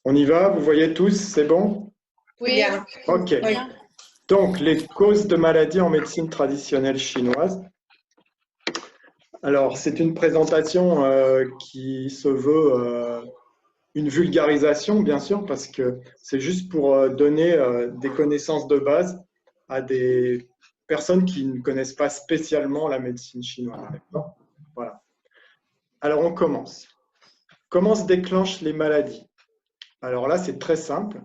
On y va, vous voyez tous, c'est bon? Oui, Bien. Ok. très Oui. bien. Donc, les causes de maladies en médecine traditionnelle chinoise. Alors, c'est une présentation qui se veut une vulgarisation, bien sûr, parce que c'est juste pour donner des connaissances de base à des personnes qui ne connaissent pas spécialement la médecine chinoise. D'accord? Voilà. Alors, on commence. Comment se déclenchent les maladies? Alors là, c'est très simple.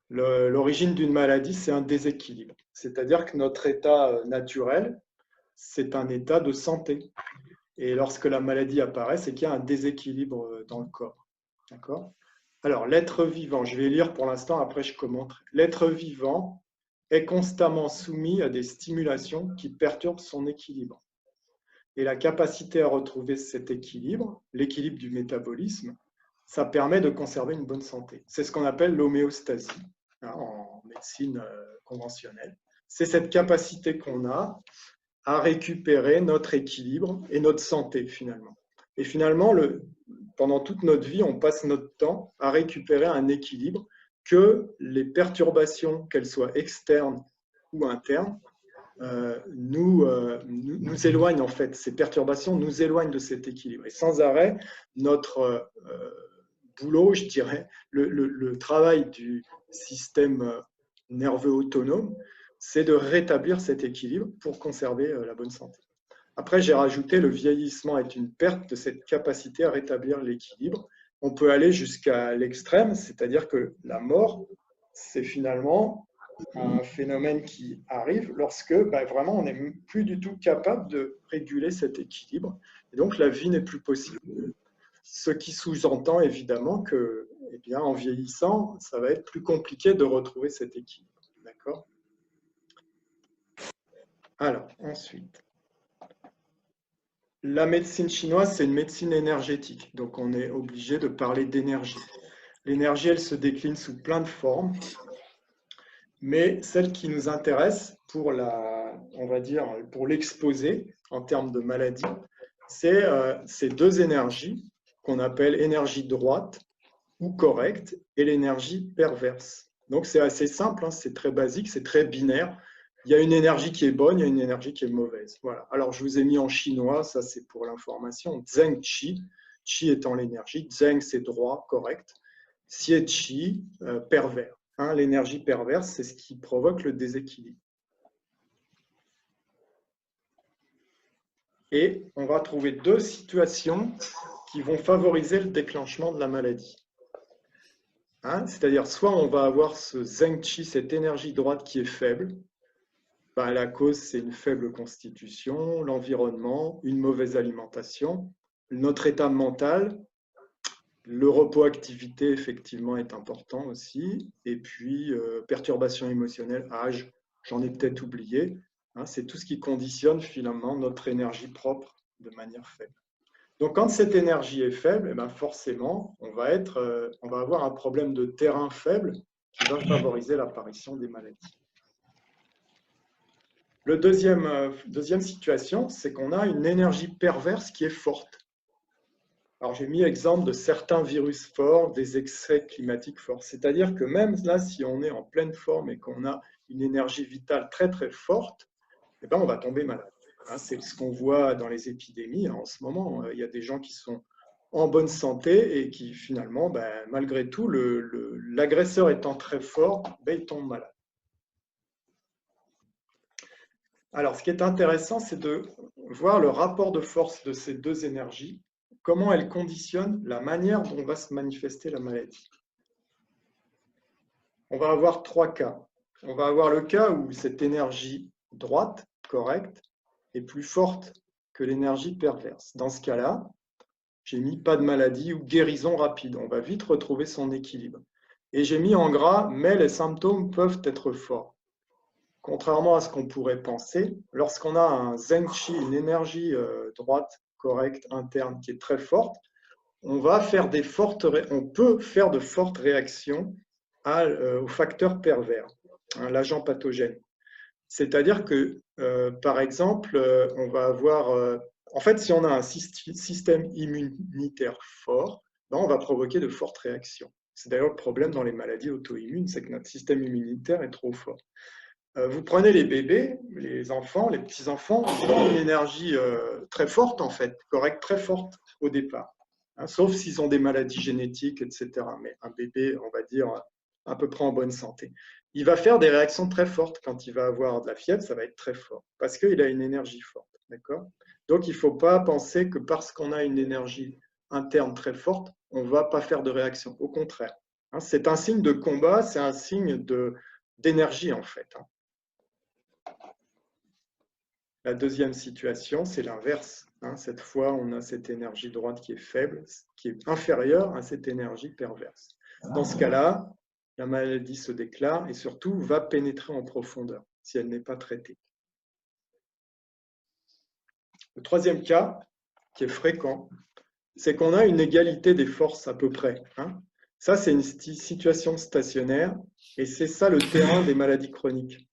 L'origine d'une maladie, c'est un déséquilibre. C'est-à-dire que notre état naturel, c'est un état de santé. Et lorsque la maladie apparaît, c'est qu'il y a un déséquilibre dans le corps. D'accord? Alors, l'être vivant, je vais lire pour l'instant, après je commenterai. L'être vivant est constamment soumis à des stimulations qui perturbent son équilibre. Et la capacité à retrouver cet équilibre, l'équilibre du métabolisme, ça permet de conserver une bonne santé. C'est ce qu'on appelle l'homéostasie en médecine conventionnelle. C'est cette capacité qu'on a à récupérer notre équilibre et notre santé finalement. Et finalement, pendant toute notre vie, on passe notre temps à récupérer un équilibre que les perturbations, qu'elles soient externes ou internes, nous éloignent en fait. Ces perturbations nous éloignent de cet équilibre. Et sans arrêt, notre boulot, je dirais, le travail du système nerveux autonome, c'est de rétablir cet équilibre pour conserver la bonne santé. Après, j'ai rajouté le vieillissement est une perte de cette capacité à rétablir l'équilibre. On peut aller jusqu'à l'extrême, c'est-à-dire que la mort, c'est finalement un phénomène qui arrive lorsque vraiment on n'est plus du tout capable de réguler cet équilibre. Et donc la vie n'est plus possible. Ce qui sous-entend évidemment que, eh bien, en vieillissant, ça va être plus compliqué de retrouver cet équilibre. D'accord? Alors, ensuite, la médecine chinoise, c'est une médecine énergétique. Donc, on est obligé de parler d'énergie. L'énergie, elle se décline sous plein de formes, mais celle qui nous intéresse pour on va dire, pour l'exposer en termes de maladie, c'est ces deux énergies qu'on appelle énergie droite ou correcte et l'énergie perverse. Donc c'est assez simple, hein, c'est très basique, c'est très binaire. Il y a une énergie qui est bonne, il y a une énergie qui est mauvaise. Voilà. Alors je vous ai mis en chinois, ça c'est pour l'information, Zheng Qi, Qi étant l'énergie, Zheng c'est droit, correct, Xie Qi, pervers. Hein, l'énergie perverse, c'est ce qui provoque le déséquilibre. Et on va trouver deux situations qui vont favoriser le déclenchement de la maladie. Hein, c'est-à-dire, soit on va avoir ce Zheng Qi, cette énergie droite qui est faible. La cause, c'est une faible constitution, l'environnement, une mauvaise alimentation, notre état mental, le repos-activité, effectivement, est important aussi. Et puis, perturbation émotionnelle, âge, j'en ai peut-être oublié. Hein, c'est tout ce qui conditionne finalement notre énergie propre de manière faible. Donc, quand cette énergie est faible, eh bien forcément, on va avoir un problème de terrain faible qui va favoriser l'apparition des maladies. La deuxième situation, c'est qu'on a une énergie perverse qui est forte. Alors, j'ai mis exemple de certains virus forts, des excès climatiques forts. C'est-à-dire que même là, si on est en pleine forme et qu'on a une énergie vitale très, très forte, eh bien, on va tomber malade. C'est ce qu'on voit dans les épidémies en ce moment. Il y a des gens qui sont en bonne santé et qui finalement, malgré tout, l'agresseur étant très fort, ils tombent malades. Alors, ce qui est intéressant, c'est de voir le rapport de force de ces deux énergies, comment elles conditionnent la manière dont va se manifester la maladie. On va avoir trois cas. On va avoir le cas où cette énergie droite, correcte, est plus forte que l'énergie perverse. Dans ce cas-là, j'ai mis pas de maladie ou guérison rapide. On va vite retrouver son équilibre. Et j'ai mis en gras, mais les symptômes peuvent être forts. Contrairement à ce qu'on pourrait penser, lorsqu'on a un Zheng Qi, une énergie droite, correcte, interne, qui est très forte, on peut faire de fortes réactions aux facteurs pervers, l'agent pathogène. C'est-à-dire que, par exemple, on va avoir... en fait, si on a un système immunitaire fort, on va provoquer de fortes réactions. C'est d'ailleurs le problème dans les maladies auto-immunes, c'est que notre système immunitaire est trop fort. Vous prenez les bébés, les enfants, les petits-enfants, ils ont une énergie très forte en fait, correcte, très forte au départ. Hein, sauf s'ils ont des maladies génétiques, etc. Mais un bébé, on va dire, à peu près en bonne santé. Il va faire des réactions très fortes. Quand il va avoir de la fièvre, ça va être très fort, parce qu'il a une énergie forte. D'accord ? Donc, il ne faut pas penser que parce qu'on a une énergie interne très forte, on ne va pas faire de réaction. Au contraire. Hein, c'est un signe de combat, c'est un signe d'énergie, en fait. Hein. La deuxième situation, c'est l'inverse. Hein. Cette fois, on a cette énergie droite qui est faible, qui est inférieure à cette énergie perverse. Dans ce cas-là, la maladie se déclare et surtout va pénétrer en profondeur si elle n'est pas traitée. Le troisième cas, qui est fréquent, c'est qu'on a une égalité des forces à peu près. Hein. Ça, c'est une situation stationnaire et c'est ça le terrain des maladies chroniques.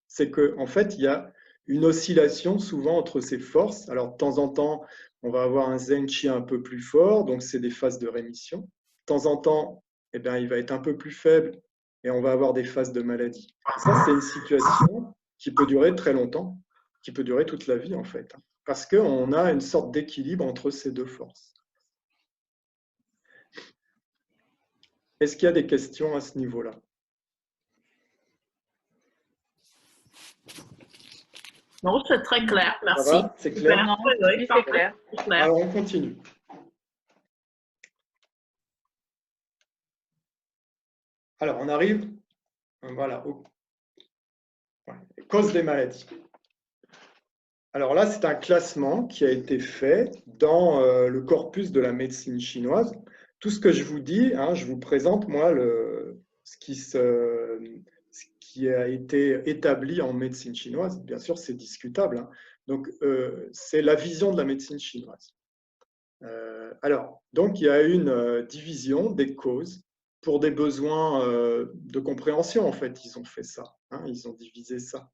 C'est qu'en fait, il y a une oscillation souvent entre ces forces. Alors, de temps en temps, on va avoir un zen-chi un peu plus fort, donc c'est des phases de rémission. De temps en temps, eh bien, il va être un peu plus faible et on va avoir des phases de maladie. Et ça, c'est une situation qui peut durer très longtemps, qui peut durer toute la vie en fait, parce qu'on a une sorte d'équilibre entre ces deux forces. Est-ce qu'il y a des questions à ce niveau-là ? Non, c'est très clair, merci. Ça va ? C'est clair ? Non, oui, c'est clair. Alors, on continue. Alors, on arrive voilà, aux causes des maladies. Alors là, c'est un classement qui a été fait dans le corpus de la médecine chinoise. Tout ce que je vous dis, hein, je vous présente, moi, ce qui a été établi en médecine chinoise. Bien sûr, c'est discutable. Hein. Donc, c'est la vision de la médecine chinoise. Donc, il y a une division des causes pour des besoins de compréhension, en fait. Ils ont fait ça. Hein, ils ont divisé ça.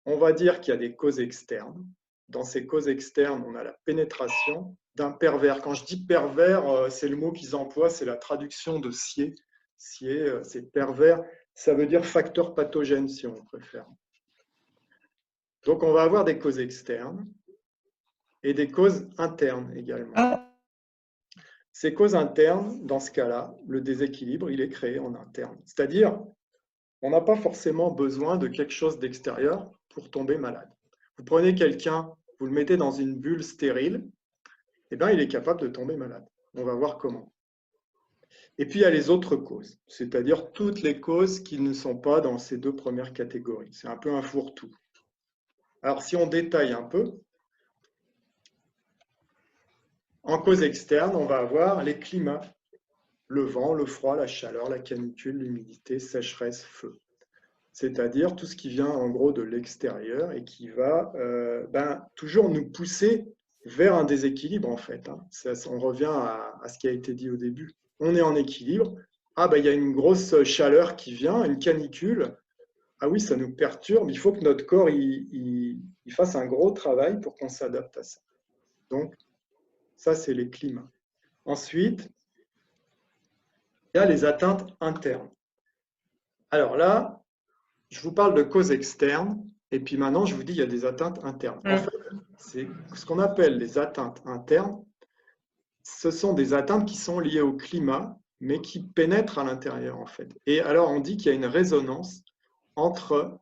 On va dire qu'il y a des causes externes. Dans ces causes externes, on a la pénétration d'un pervers. Quand je dis pervers, c'est le mot qu'ils emploient, c'est la traduction de sié. Sié, c'est pervers. Ça veut dire facteur pathogène, si on préfère. Donc, on va avoir des causes externes et des causes internes également. Ces causes internes, dans ce cas-là, le déséquilibre, il est créé en interne. C'est-à-dire, on n'a pas forcément besoin de quelque chose d'extérieur pour tomber malade. Vous prenez quelqu'un, vous le mettez dans une bulle stérile, eh bien, il est capable de tomber malade. On va voir comment. Et puis, il y a les autres causes, c'est-à-dire toutes les causes qui ne sont pas dans ces deux premières catégories. C'est un peu un fourre-tout. Alors, si on détaille un peu, en cause externe, on va avoir les climats, le vent, le froid, la chaleur, la canicule, l'humidité, sécheresse, feu. C'est-à-dire tout ce qui vient en gros de l'extérieur et qui va toujours nous pousser vers un déséquilibre en fait. Hein. On revient à ce qui a été dit au début. On est en équilibre. Ah il y a une grosse chaleur qui vient, une canicule. Ah oui, ça nous perturbe. Il faut que notre corps il fasse un gros travail pour qu'on s'adapte à ça. Donc, ça, c'est les climats. Ensuite, il y a les atteintes internes. Alors là, je vous parle de causes externes, et puis maintenant, je vous dis qu'il y a des atteintes internes. En fait, c'est ce qu'on appelle les atteintes internes. Ce sont des atteintes qui sont liées au climat, mais qui pénètrent à l'intérieur, en fait. Et alors, on dit qu'il y a une résonance entre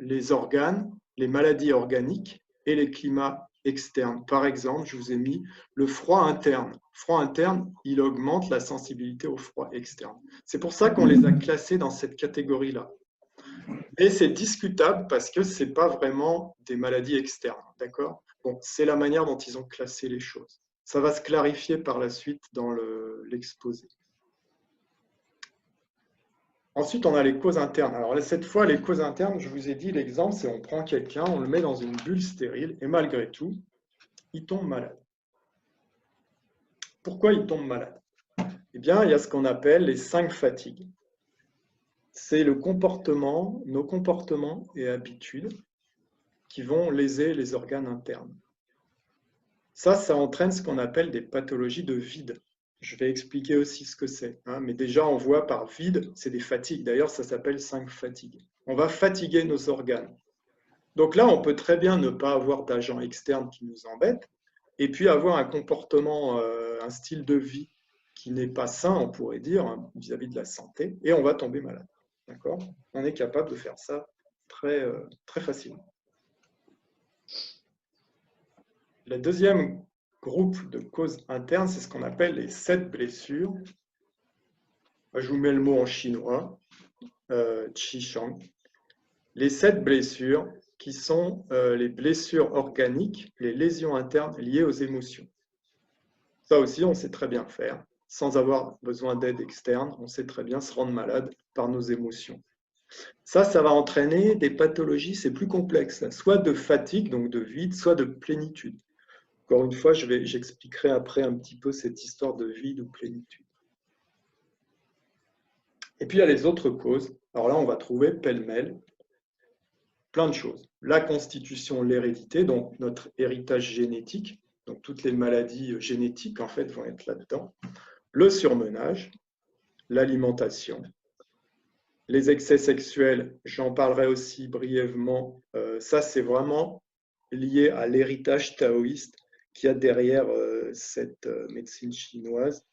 les organes, les maladies organiques et les climats externes. Par exemple, je vous ai mis le froid interne. Le froid interne, il augmente la sensibilité au froid externe. C'est pour ça qu'on les a classés dans cette catégorie-là. Et c'est discutable parce que ce n'est pas vraiment des maladies externes. D'accord ? Bon, c'est la manière dont ils ont classé les choses. Ça va se clarifier par la suite dans l'exposé. Ensuite, on a les causes internes. Alors cette fois, les causes internes, je vous ai dit, l'exemple, c'est on prend quelqu'un, on le met dans une bulle stérile, et malgré tout, il tombe malade. Pourquoi il tombe malade ? Eh bien, il y a ce qu'on appelle les 5 fatigues. C'est le comportement, nos comportements et habitudes qui vont léser les organes internes. Ça entraîne ce qu'on appelle des pathologies de vide. Je vais expliquer aussi ce que c'est. Hein, mais déjà, on voit par vide, c'est des fatigues. D'ailleurs, ça s'appelle 5 fatigues. On va fatiguer nos organes. Donc là, on peut très bien ne pas avoir d'agents externes qui nous embêtent, et puis avoir un comportement, un style de vie qui n'est pas sain, on pourrait dire, hein, vis-à-vis de la santé, et on va tomber malade. D'accord? On est capable de faire ça très facilement. Le deuxième groupe de causes internes, c'est ce qu'on appelle les 7 blessures. Je vous mets le mot en chinois, Qi-Shang. Les 7 blessures qui sont les blessures organiques, les lésions internes liées aux émotions. Ça aussi, on sait très bien faire. Sans avoir besoin d'aide externe, on sait très bien se rendre malade par nos émotions. Ça va entraîner des pathologies, c'est plus complexe, soit de fatigue, donc de vide, soit de plénitude. Encore une fois, j'expliquerai après un petit peu cette histoire de vide ou plénitude. Et puis, il y a les autres causes. Alors là, on va trouver pêle-mêle plein de choses. La constitution, l'hérédité, donc notre héritage génétique. Donc, toutes les maladies génétiques, en fait, vont être là-dedans. Le surmenage, l'alimentation, les excès sexuels, j'en parlerai aussi brièvement. Ça, c'est vraiment lié à l'héritage taoïste qu'il y a derrière cette médecine chinoise.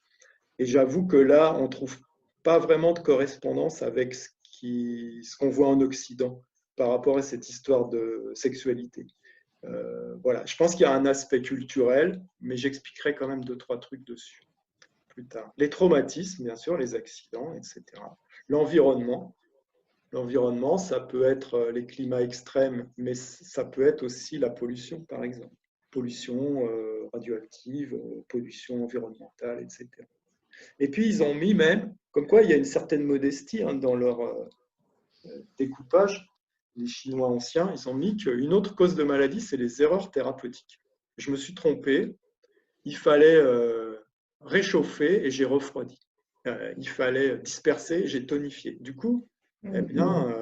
Et j'avoue que là, on ne trouve pas vraiment de correspondance avec ce qu'on voit en Occident par rapport à cette histoire de sexualité. Voilà, je pense qu'il y a un aspect culturel, mais j'expliquerai quand même 2-3 trucs dessus plus tard. Les traumatismes, bien sûr, les accidents, etc. L'environnement. L'environnement, ça peut être les climats extrêmes, mais ça peut être aussi la pollution, par exemple. Pollution radioactive, pollution environnementale, etc. Et puis, ils ont mis même, comme quoi il y a une certaine modestie hein, dans leur découpage, les Chinois anciens, ils ont mis qu'une autre cause de maladie, c'est les erreurs thérapeutiques. Je me suis trompé, il fallait réchauffer et j'ai refroidi. Il fallait disperser et j'ai tonifié. Du coup, eh bien,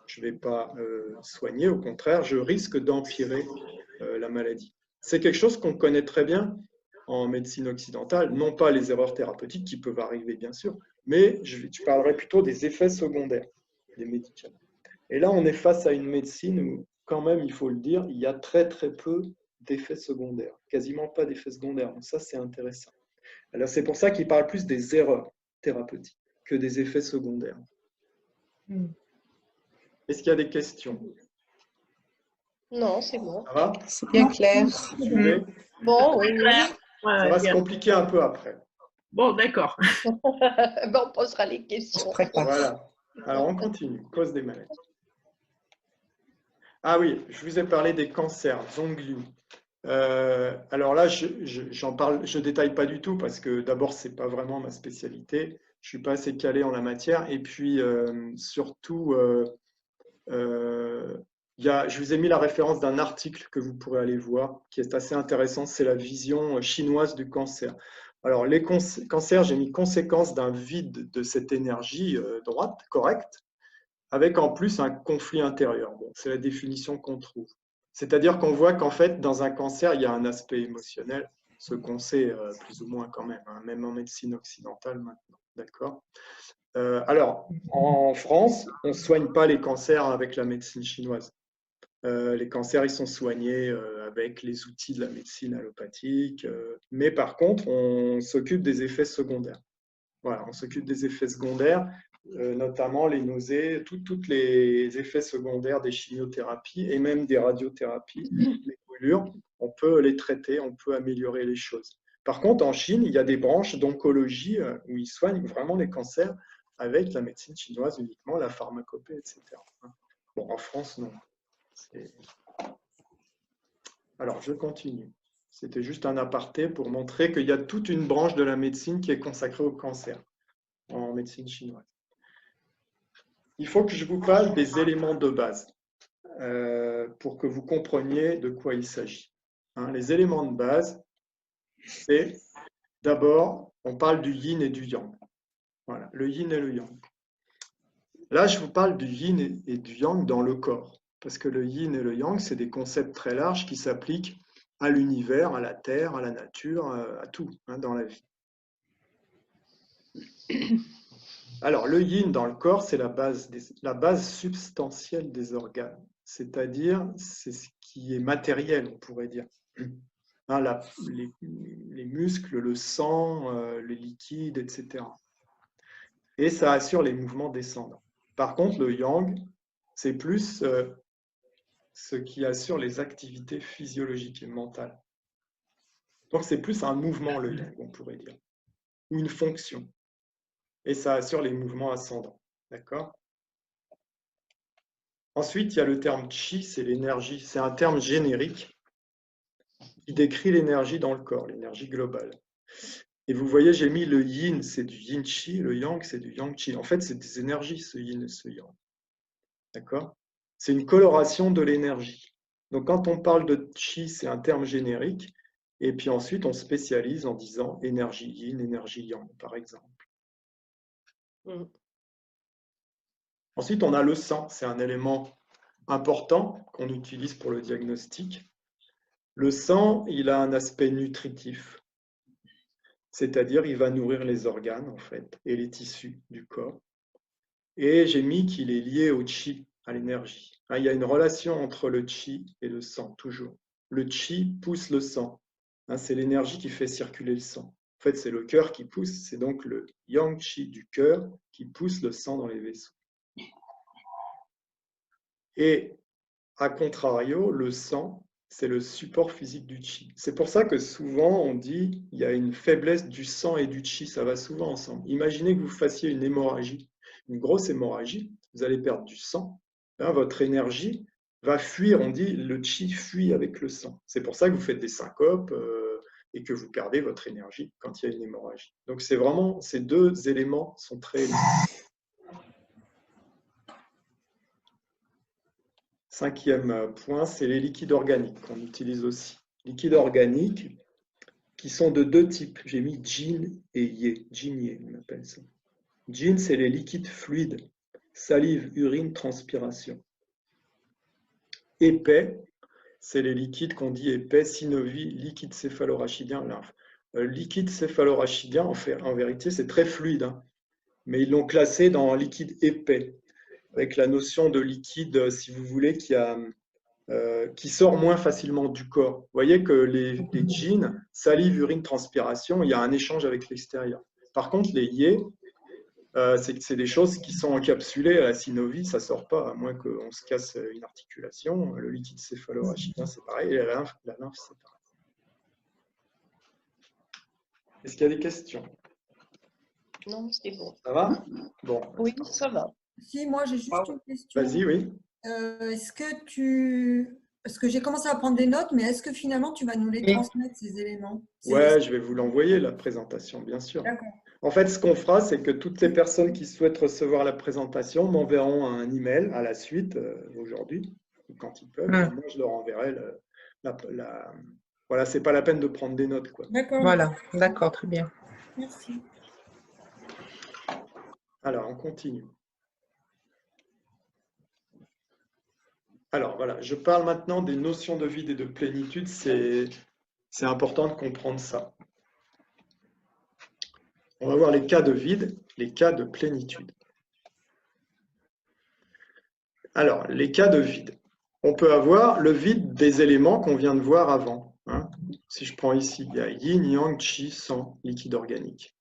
je ne vais pas soigner, au contraire, je risque d'empirer la maladie. C'est quelque chose qu'on connaît très bien en médecine occidentale, non pas les erreurs thérapeutiques qui peuvent arriver, bien sûr, mais je parlerai plutôt des effets secondaires des médicaments. Et là, on est face à une médecine où, quand même, il faut le dire, il y a très peu d'effets secondaires, quasiment pas d'effets secondaires. Donc ça, c'est intéressant. Alors, c'est pour ça qu'il parle plus des erreurs thérapeutiques que des effets secondaires. Est-ce qu'il y a des questions? Non, c'est bon. Ça va? C'est bien clair. Bon, oui. Ça va se compliquer un peu après. Bon, d'accord. Bon, on posera les questions. Voilà. Alors, on continue. Cause des maladies. Ah oui, je vous ai parlé des cancers, Zongliu. Alors là, j'en parle, je détaille pas du tout parce que d'abord, c'est pas vraiment ma spécialité. Je suis pas assez calé en la matière. Et puis, surtout, je vous ai mis la référence d'un article que vous pourrez aller voir, qui est assez intéressant. C'est la vision chinoise du cancer. Alors, les cancers, j'ai mis conséquence d'un vide de cette énergie droite, correcte, avec en plus un conflit intérieur. Bon, c'est la définition qu'on trouve. C'est-à-dire qu'on voit qu'en fait, dans un cancer, il y a un aspect émotionnel, ce qu'on sait plus ou moins quand même, hein, même en médecine occidentale maintenant. D'accord ? Alors, en France, on ne soigne pas les cancers avec la médecine chinoise. Les cancers, ils sont soignés avec les outils de la médecine allopathique, mais par contre, on s'occupe des effets secondaires. Voilà, on s'occupe des effets secondaires, notamment les nausées, tous les effets secondaires des chimiothérapies et même des radiothérapies, les brûlures, on peut les traiter, on peut améliorer les choses. Par contre, en Chine, il y a des branches d'oncologie où ils soignent vraiment les cancers avec la médecine chinoise uniquement, la pharmacopée, etc. Bon, en France, non. Alors, je continue. C'était juste un aparté pour montrer qu'il y a toute une branche de la médecine qui est consacrée au cancer en médecine chinoise. Il faut que je vous parle des éléments de base pour que vous compreniez de quoi il s'agit. Hein, les éléments de base, c'est d'abord, on parle du yin et du yang. Voilà, le yin et le yang. Là, je vous parle du yin et du yang dans le corps, parce que le yin et le yang, c'est des concepts très larges qui s'appliquent à l'univers, à la terre, à la nature, à tout hein, dans la vie. Alors, le yin dans le corps, c'est la base substantielle des organes. C'est-à-dire, c'est ce qui est matériel, on pourrait dire. Hein, les muscles, le sang, les liquides, etc. Et ça assure les mouvements descendants. Par contre, le yang, c'est plus ce qui assure les activités physiologiques et mentales. Donc, c'est plus un mouvement, le yang, on pourrait dire, ou une fonction. Et ça assure les mouvements ascendants. D'accord? Ensuite, il y a le terme chi, c'est l'énergie. C'est un terme générique qui décrit l'énergie dans le corps, l'énergie globale. Et vous voyez, j'ai mis le yin, c'est du yin chi, le yang, c'est du yang chi. En fait, c'est des énergies, ce yin et ce yang. D'accord? C'est une coloration de l'énergie. Donc, quand on parle de chi, c'est un terme générique. Et puis ensuite, on spécialise en disant énergie yin, énergie yang, par exemple. Ensuite, on a le sang. C'est un élément important qu'on utilise pour le diagnostic. Le sang, il a un aspect nutritif. C'est-à-dire, il va nourrir les organes, en fait, et les tissus du corps. Et j'ai mis qu'il est lié au chi, à l'énergie. Il y a une relation entre le chi et le sang, toujours. Le chi pousse le sang. C'est l'énergie qui fait circuler le sang. En fait, c'est le cœur qui pousse. C'est donc le yang chi du cœur qui pousse le sang dans les vaisseaux. Et, à contrario, le sang, c'est le support physique du chi. C'est pour ça que souvent on dit qu'il y a une faiblesse du sang et du chi, ça va souvent ensemble. Imaginez que vous fassiez une hémorragie, une grosse hémorragie, vous allez perdre du sang, votre énergie va fuir, on dit le chi fuit avec le sang. C'est pour ça que vous faites des syncopes et que vous perdez votre énergie quand il y a une hémorragie. Donc c'est vraiment, ces deux éléments sont très liés. Cinquième point, c'est les liquides organiques qu'on utilise aussi. Liquides organiques qui sont de deux types. J'ai mis Jin et Ye. Jin-Ye, on appelle ça. Jin, c'est les liquides fluides. Salive, urine, transpiration. Épais, c'est les liquides qu'on dit épais, synovie, liquide céphalorachidien, lymphe. Liquide céphalorachidien, en vérité, c'est très fluide, mais ils l'ont classé dans liquide épais, avec la notion de liquide, si vous voulez, qui sort moins facilement du corps. Vous voyez que les jeans, salive, urine, transpiration, il y a un échange avec l'extérieur. Par contre, les yé, c'est des choses qui sont encapsulées à la synovie, ça ne sort pas, à moins qu'on se casse une articulation. Le liquide céphalorachidien, c'est pareil, et la lymphe c'est pareil. Est-ce qu'il y a des questions? Non, c'est bon. Ça va? Bon. Oui, ça va. Si, moi j'ai juste une question. Vas-y, oui. Parce que j'ai commencé à prendre des notes, mais est-ce que finalement tu vas nous les transmettre, ces éléments? Ouais, je vais vous l'envoyer, la présentation, bien sûr. D'accord. En fait, ce qu'on fera, c'est que toutes les personnes qui souhaitent recevoir la présentation m'enverront un email à la suite, aujourd'hui, quand ils peuvent. Et moi, je leur enverrai Voilà, c'est pas la peine de prendre des notes, quoi. D'accord. Voilà, d'accord, très bien. Merci. Alors, on continue. Alors, voilà, je parle maintenant des notions de vide et de plénitude. C'est important de comprendre ça. On va voir les cas de vide, les cas de plénitude. Alors, les cas de vide. On peut avoir le vide des éléments qu'on vient de voir avant. Si je prends ici, il y a yin, yang, chi, sang, liquide organique.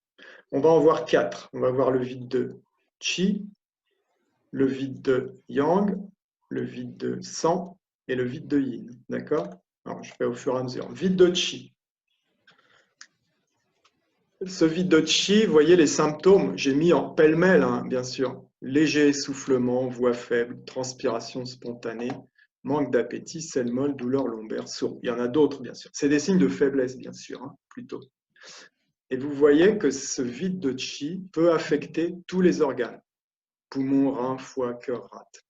On va en voir 4. On va voir le vide de chi, le vide de yang, le vide de sang et le vide de yin. D'accord? Alors, je fais au fur et à mesure. Vide de chi. Ce vide de chi, vous voyez les symptômes, j'ai mis en pêle-mêle, bien sûr. Léger essoufflement, voix faible, transpiration spontanée, manque d'appétit, selle molle, douleur lombaire, sourd. Il y en a d'autres, bien sûr. C'est des signes de faiblesse, bien sûr, plutôt. Et vous voyez que ce vide de chi peut affecter tous les organes. Poumons, reins, foie, cœur, rate.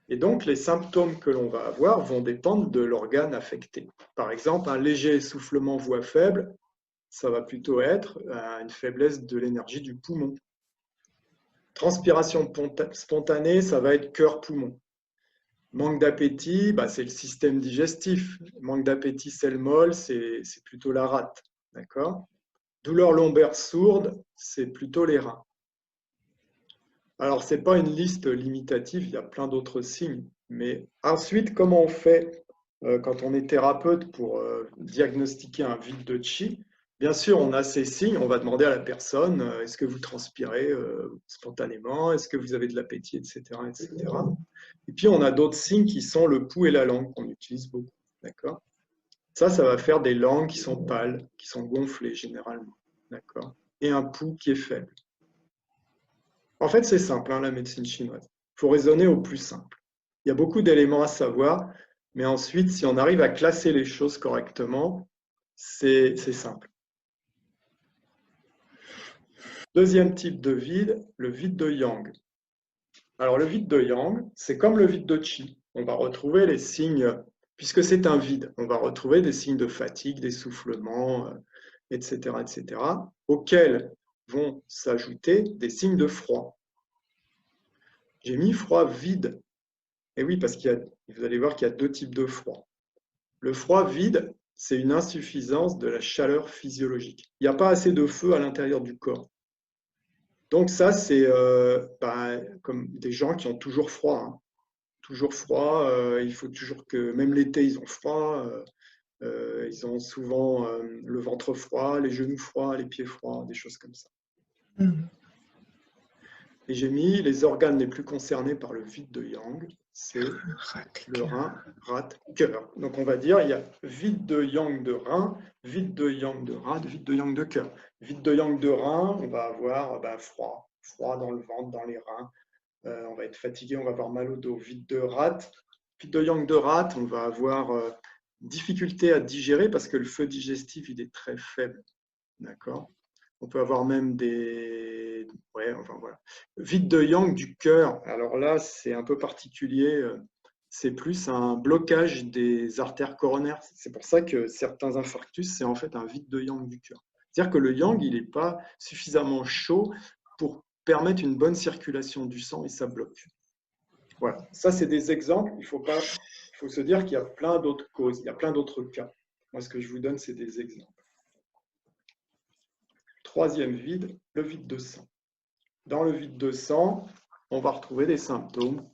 Et donc, les symptômes que l'on va avoir vont dépendre de l'organe affecté. Par exemple, un léger essoufflement, voix faible, ça va plutôt être une faiblesse de l'énergie du poumon. Transpiration spontanée, ça va être cœur-poumon. Manque d'appétit, c'est le système digestif. Manque d'appétit, selle molle, c'est plutôt la rate. D'accord? Douleur lombaire sourde, c'est plutôt les reins. Alors, ce n'est pas une liste limitative, il y a plein d'autres signes. Mais ensuite, comment on fait quand on est thérapeute pour diagnostiquer un vide de chi? Bien sûr, on a ces signes, on va demander à la personne, est-ce que vous transpirez spontanément, est-ce que vous avez de l'appétit, etc., etc. Et puis, on a d'autres signes qui sont le pouls et la langue qu'on utilise beaucoup. D'accord? Ça va faire des langues qui sont pâles, qui sont gonflées généralement. D'accord? Et un pouls qui est faible. En fait, c'est simple, hein, la médecine chinoise. Il faut raisonner au plus simple. Il y a beaucoup d'éléments à savoir, mais ensuite, si on arrive à classer les choses correctement, c'est simple. Deuxième type de vide, le vide de yang. Alors, le vide de yang, c'est comme le vide de qi. On va retrouver les signes, puisque c'est un vide, on va retrouver des signes de fatigue, d'essoufflement, etc., etc., auxquels vont s'ajouter des signes de froid. J'ai mis froid vide. Et oui, parce vous allez voir qu'il y a deux types de froid. Le froid vide, c'est une insuffisance de la chaleur physiologique. Il n'y a pas assez de feu à l'intérieur du corps. Donc ça, c'est comme des gens qui ont toujours froid. Hein. Toujours froid, il faut toujours que, même l'été, ils ont froid. Ils ont souvent le ventre froid, les genoux froids, les pieds froids, des choses comme ça. Et j'ai mis les organes les plus concernés par le vide de yang, c'est le rein, rate, cœur. Donc on va dire il y a vide de yang de rein, vide de yang de rate, vide de yang de cœur. Vide de yang de rein, on va avoir froid, froid dans le ventre, dans les reins. On va être fatigué, on va avoir mal au dos. Vide de rate, vide de yang de rate, on va avoir difficulté à digérer parce que le feu digestif il est très faible. D'accord ? On peut avoir même des... Ouais, enfin voilà. Vide de yang du cœur. Alors là, c'est un peu particulier. C'est plus un blocage des artères coronaires. C'est pour ça que certains infarctus, c'est en fait un vide de yang du cœur. C'est-à-dire que le yang, il n'est pas suffisamment chaud pour permettre une bonne circulation du sang et ça bloque. Voilà. Ça, c'est des exemples. Il faut se dire qu'il y a plein d'autres causes, il y a plein d'autres cas. Moi, ce que je vous donne, c'est des exemples. Troisième vide, le vide de sang. Dans le vide de sang, on va retrouver des symptômes,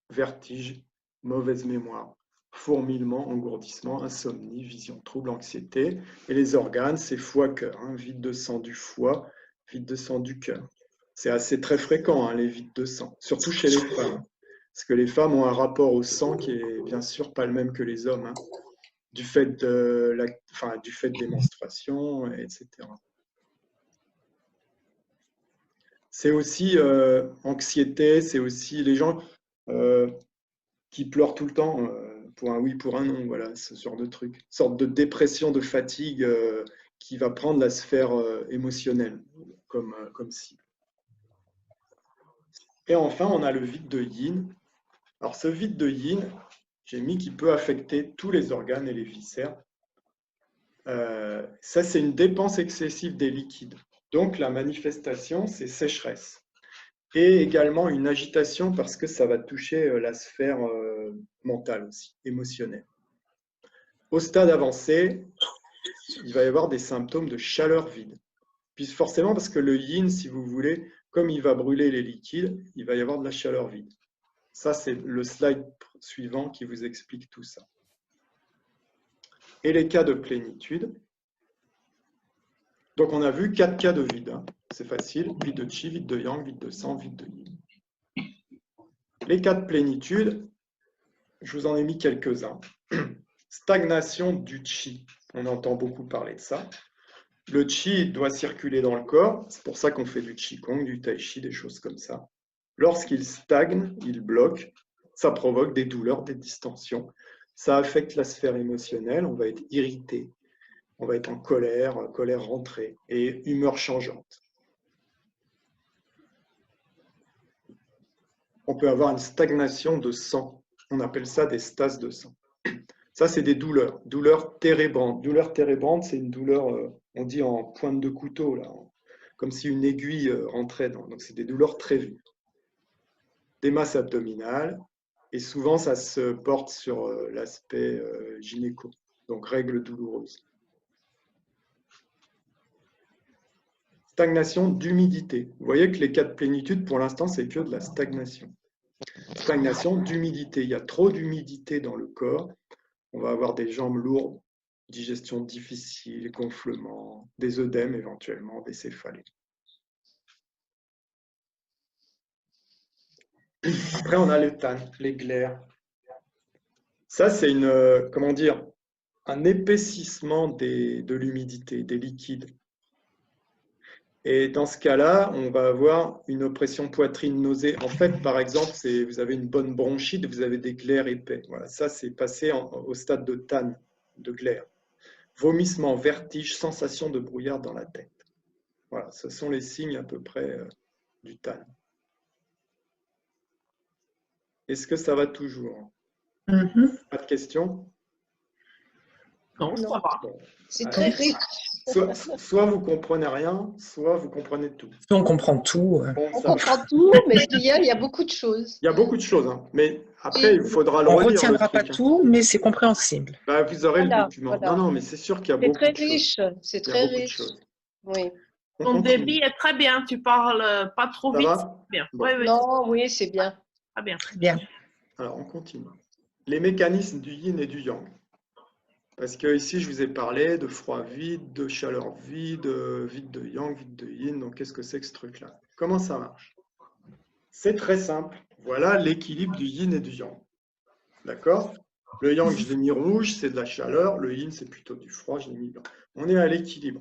vertige, mauvaise mémoire, fourmillement, engourdissement, insomnie, vision trouble, anxiété. Et les organes, c'est foie-cœur, hein, vide de sang du foie, vide de sang du cœur. C'est assez très fréquent, hein, les vides de sang, surtout chez les femmes. Parce que les femmes ont un rapport au sang qui est bien sûr pas le même que les hommes, hein, du fait des menstruations, etc. C'est aussi anxiété, c'est aussi les gens qui pleurent tout le temps pour un oui, pour un non, voilà, ce genre de truc. Une sorte de dépression, de fatigue qui va prendre la sphère émotionnelle comme cible. Et enfin, on a le vide de yin. Alors ce vide de yin, j'ai mis qui peut affecter tous les organes et les viscères. Ça, c'est une dépense excessive des liquides. Donc la manifestation, c'est sécheresse. Et également une agitation parce que ça va toucher la sphère mentale aussi, émotionnelle. Au stade avancé, il va y avoir des symptômes de chaleur vide. Puis forcément, parce que le yin, si vous voulez, comme il va brûler les liquides, il va y avoir de la chaleur vide. Ça, c'est le slide suivant qui vous explique tout ça. Et les cas de plénitude. Donc, on a vu 4 cas de vide. Hein. C'est facile. Vide de chi, vide de yang, vide de sang, vide de yin. Les cas de plénitude, je vous en ai mis quelques-uns. Stagnation du chi. On entend beaucoup parler de ça. Le chi doit circuler dans le corps. C'est pour ça qu'on fait du qigong, du tai chi, des choses comme ça. Lorsqu'il stagne, il bloque. Ça provoque des douleurs, des distensions. Ça affecte la sphère émotionnelle. On va être irrité. On va être en colère, colère rentrée et humeur changeante. On peut avoir une stagnation de sang. On appelle ça des stases de sang. Ça, c'est des douleurs. Douleur térébrantes. Douleur térébrantes, c'est une douleur, on dit en pointe de couteau, là, comme si une aiguille rentrait dans. Donc, c'est des douleurs très vives. Des masses abdominales. Et souvent, ça se porte sur l'aspect gynéco. Donc, règles douloureuses. stagnation d'humidité. Vous voyez que les cas de plénitude, pour l'instant, c'est que de la stagnation. Stagnation d'humidité. Il y a trop d'humidité dans le corps. On va avoir des jambes lourdes, digestion difficile, gonflement, des œdèmes éventuellement, des céphalées. Après, on a le TAN, les glaires. Ça, c'est comment dire, un épaississement de l'humidité, des liquides. Et dans ce cas-là, on va avoir une oppression poitrine nausée. En fait, par exemple, vous avez une bonne bronchite, vous avez des glaires épais. Voilà, ça, c'est passé au stade de TAN, de glaire. Vomissement, vertige, sensation de brouillard dans la tête. Voilà, ce sont les signes à peu près du TAN. Est-ce que ça va toujours? Pas de questions? Non, ça va. Bon. C'est très riche. Soit vous comprenez rien, soit vous comprenez tout. On comprend tout. Bon, On ça- comprend tout, mais il y a beaucoup de choses. Il y a beaucoup de choses, hein. Mais après, il faudra le On ne relire. retiendra le pas truc, hein. tout, mais c'est compréhensible. Bah, vous aurez Voilà, le document. voilà. Non, mais c'est sûr qu'il y a C'est beaucoup très de choses. riche. C'est Il y a très beaucoup de riche. choses. Oui. On Ton continue. débit est très bien. Tu parles pas trop Ça vite. va? C'est bien. Bon. Oui, oui, Non, oui, c'est bien. très bien. Très bien. Alors, on continue. Les mécanismes du yin et du yang. Parce que ici, je vous ai parlé de froid vide, de chaleur vide, vide de yang, vide de yin. Donc, qu'est-ce que c'est que ce truc-là? Comment ça marche? C'est très simple. Voilà l'équilibre du yin et du yang. D'accord? Le yang, je l'ai mis rouge, c'est de la chaleur. Le yin, c'est plutôt du froid, je l'ai mis blanc. On est à l'équilibre.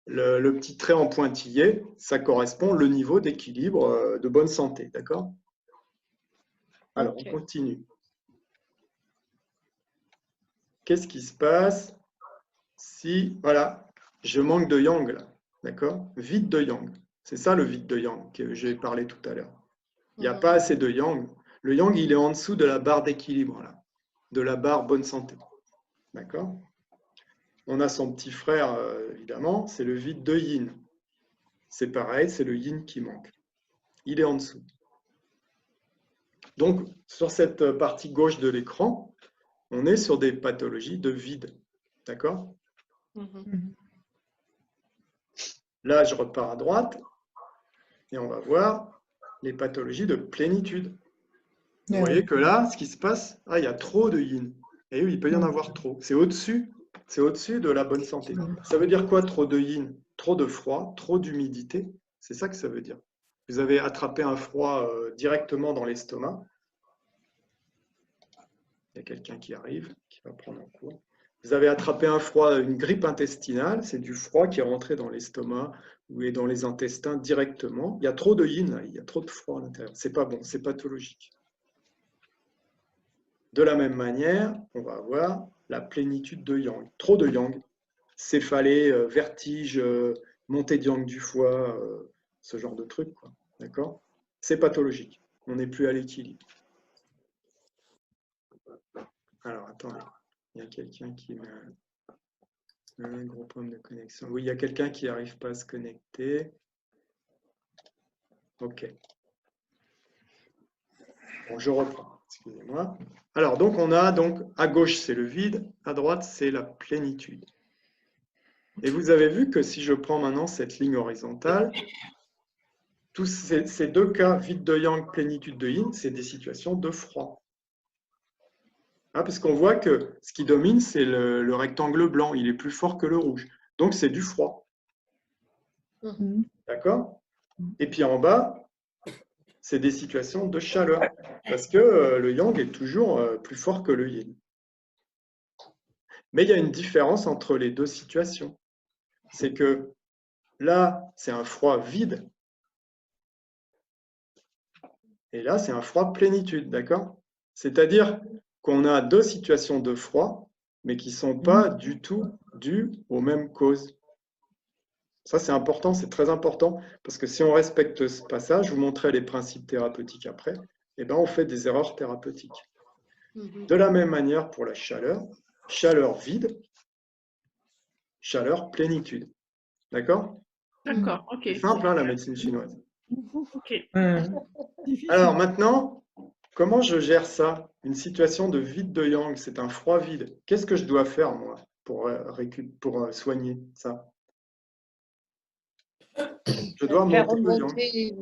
Le petit trait en pointillé, ça correspond au niveau d'équilibre de bonne santé. D'accord? Alors, Ok. on continue. Qu'est-ce qui se passe si, voilà, je manque de yang, là, d'accord? Vide de yang. C'est ça le vide de yang que j'ai parlé tout à l'heure. Il n'y a pas assez de yang. Le yang, il est en dessous de la barre d'équilibre, là, de la barre bonne santé. D'accord? On a son petit frère, évidemment, c'est le vide de yin. C'est pareil, c'est le yin qui manque. Il est en dessous. Donc, sur cette partie gauche de l'écran, on est sur des pathologies de vide. D'accord? Là, je repars à droite et on va voir les pathologies de plénitude. Vous voyez que là, ce qui se passe, il y a trop de yin. Et oui, il peut y en avoir trop. C'est au-dessus de la bonne santé. Ça veut dire quoi, trop de yin? Trop de froid, trop d'humidité. C'est ça que ça veut dire. Vous avez attrapé un froid directement dans l'estomac. Il y a quelqu'un qui arrive, qui va prendre un cours. Vous avez attrapé un froid, une grippe intestinale, c'est du froid qui est rentré dans l'estomac ou dans les intestins directement. Il y a trop de yin, là, il y a trop de froid à l'intérieur. C'est pas bon, c'est pathologique. De la même manière, on va avoir la plénitude de yang. Trop de yang, céphalée, vertige, montée de yang du foie, ce genre de truc, quoi. D'accord? C'est pathologique. On n'est plus à l'équilibre. Alors, attendez. Il y a quelqu'un qui a un gros problème de connexion. Oui, il y a quelqu'un qui n'arrive pas à se connecter. OK. Bon, je reprends. Excusez-moi. Alors, donc, on a à gauche, c'est le vide. À droite, c'est la plénitude. Et vous avez vu que si je prends maintenant cette ligne horizontale, tous ces deux cas, vide de yang, plénitude de yin, c'est des situations de froid. Parce qu'on voit que ce qui domine, c'est le rectangle blanc. Il est plus fort que le rouge. Donc, c'est du froid. D'accord? Et puis en bas, c'est des situations de chaleur. Parce que le yang est toujours plus fort que le yin. Mais il y a une différence entre les deux situations. C'est que là, c'est un froid vide. Et là, c'est un froid plénitude. D'accord? C'est-à-dire qu'on a deux situations de froid, mais qui ne sont pas du tout dues aux mêmes causes. Ça, c'est important, c'est très important, parce que si on respecte ce passage, je vous montrerai les principes thérapeutiques après, et ben on fait des erreurs thérapeutiques. De la même manière pour la chaleur, chaleur vide, chaleur plénitude. D'accord? D'accord, ok. C'est simple, hein, la médecine chinoise. Ok. Alors maintenant, comment je gère ça? Une situation de vide de yang, c'est un froid vide. Qu'est-ce que je dois faire, moi, pour soigner ça? Je dois Faire monter le yang. remonter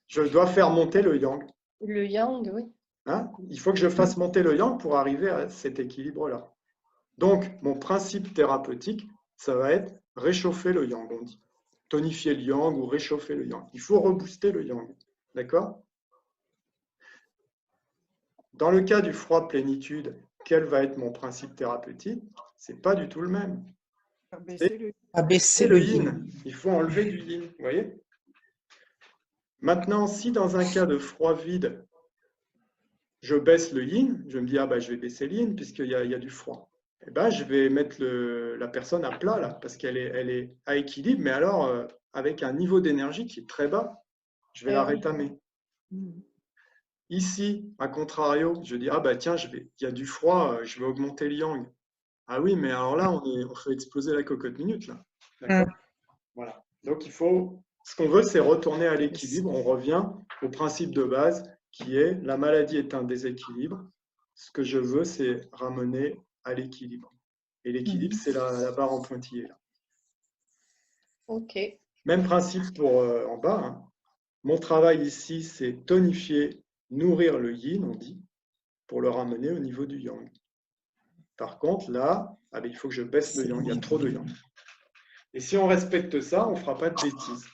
Je dois faire monter le yang. le yang, oui. Hein? Il faut que je fasse monter le yang pour arriver à cet équilibre-là. Donc, mon principe thérapeutique, ça va être réchauffer le yang, on dit. Tonifier le yang ou réchauffer le yang. Il faut rebooster le yang. D'accord? Dans le cas du froid plénitude, quel va être mon principe thérapeutique? Ce n'est pas du tout le même. Abaisser C'est le le yin. yin. Il faut enlever du yin. Vous voyez? Maintenant, si dans un cas de froid vide, je baisse le yin, je me dis, ah ben, je vais baisser le yin puisqu'il y a du froid. Eh ben, je vais mettre la personne à plat, là, parce qu'elle est à équilibre, mais alors avec un niveau d'énergie qui est très bas. Je vais la rétamer. Ici, à contrario, je dis, ah bah tiens, il y a du froid, je vais augmenter le yang. Ah oui, mais alors là, on fait exploser la cocotte minute, là. D'accord? Voilà. Donc, ce qu'on veut, c'est retourner à l'équilibre. On revient au principe de base qui est la maladie est un déséquilibre. Ce que je veux, c'est ramener à l'équilibre. Et l'équilibre, c'est la barre en pointillé, là. Ok. Même principe pour en bas. Hein. Mon travail ici, c'est tonifier, nourrir le yin, on dit, pour le ramener au niveau du yang. Par contre, là, il faut que je baisse le yang, il y a trop de yang. Et si on respecte ça, on ne fera pas de bêtises.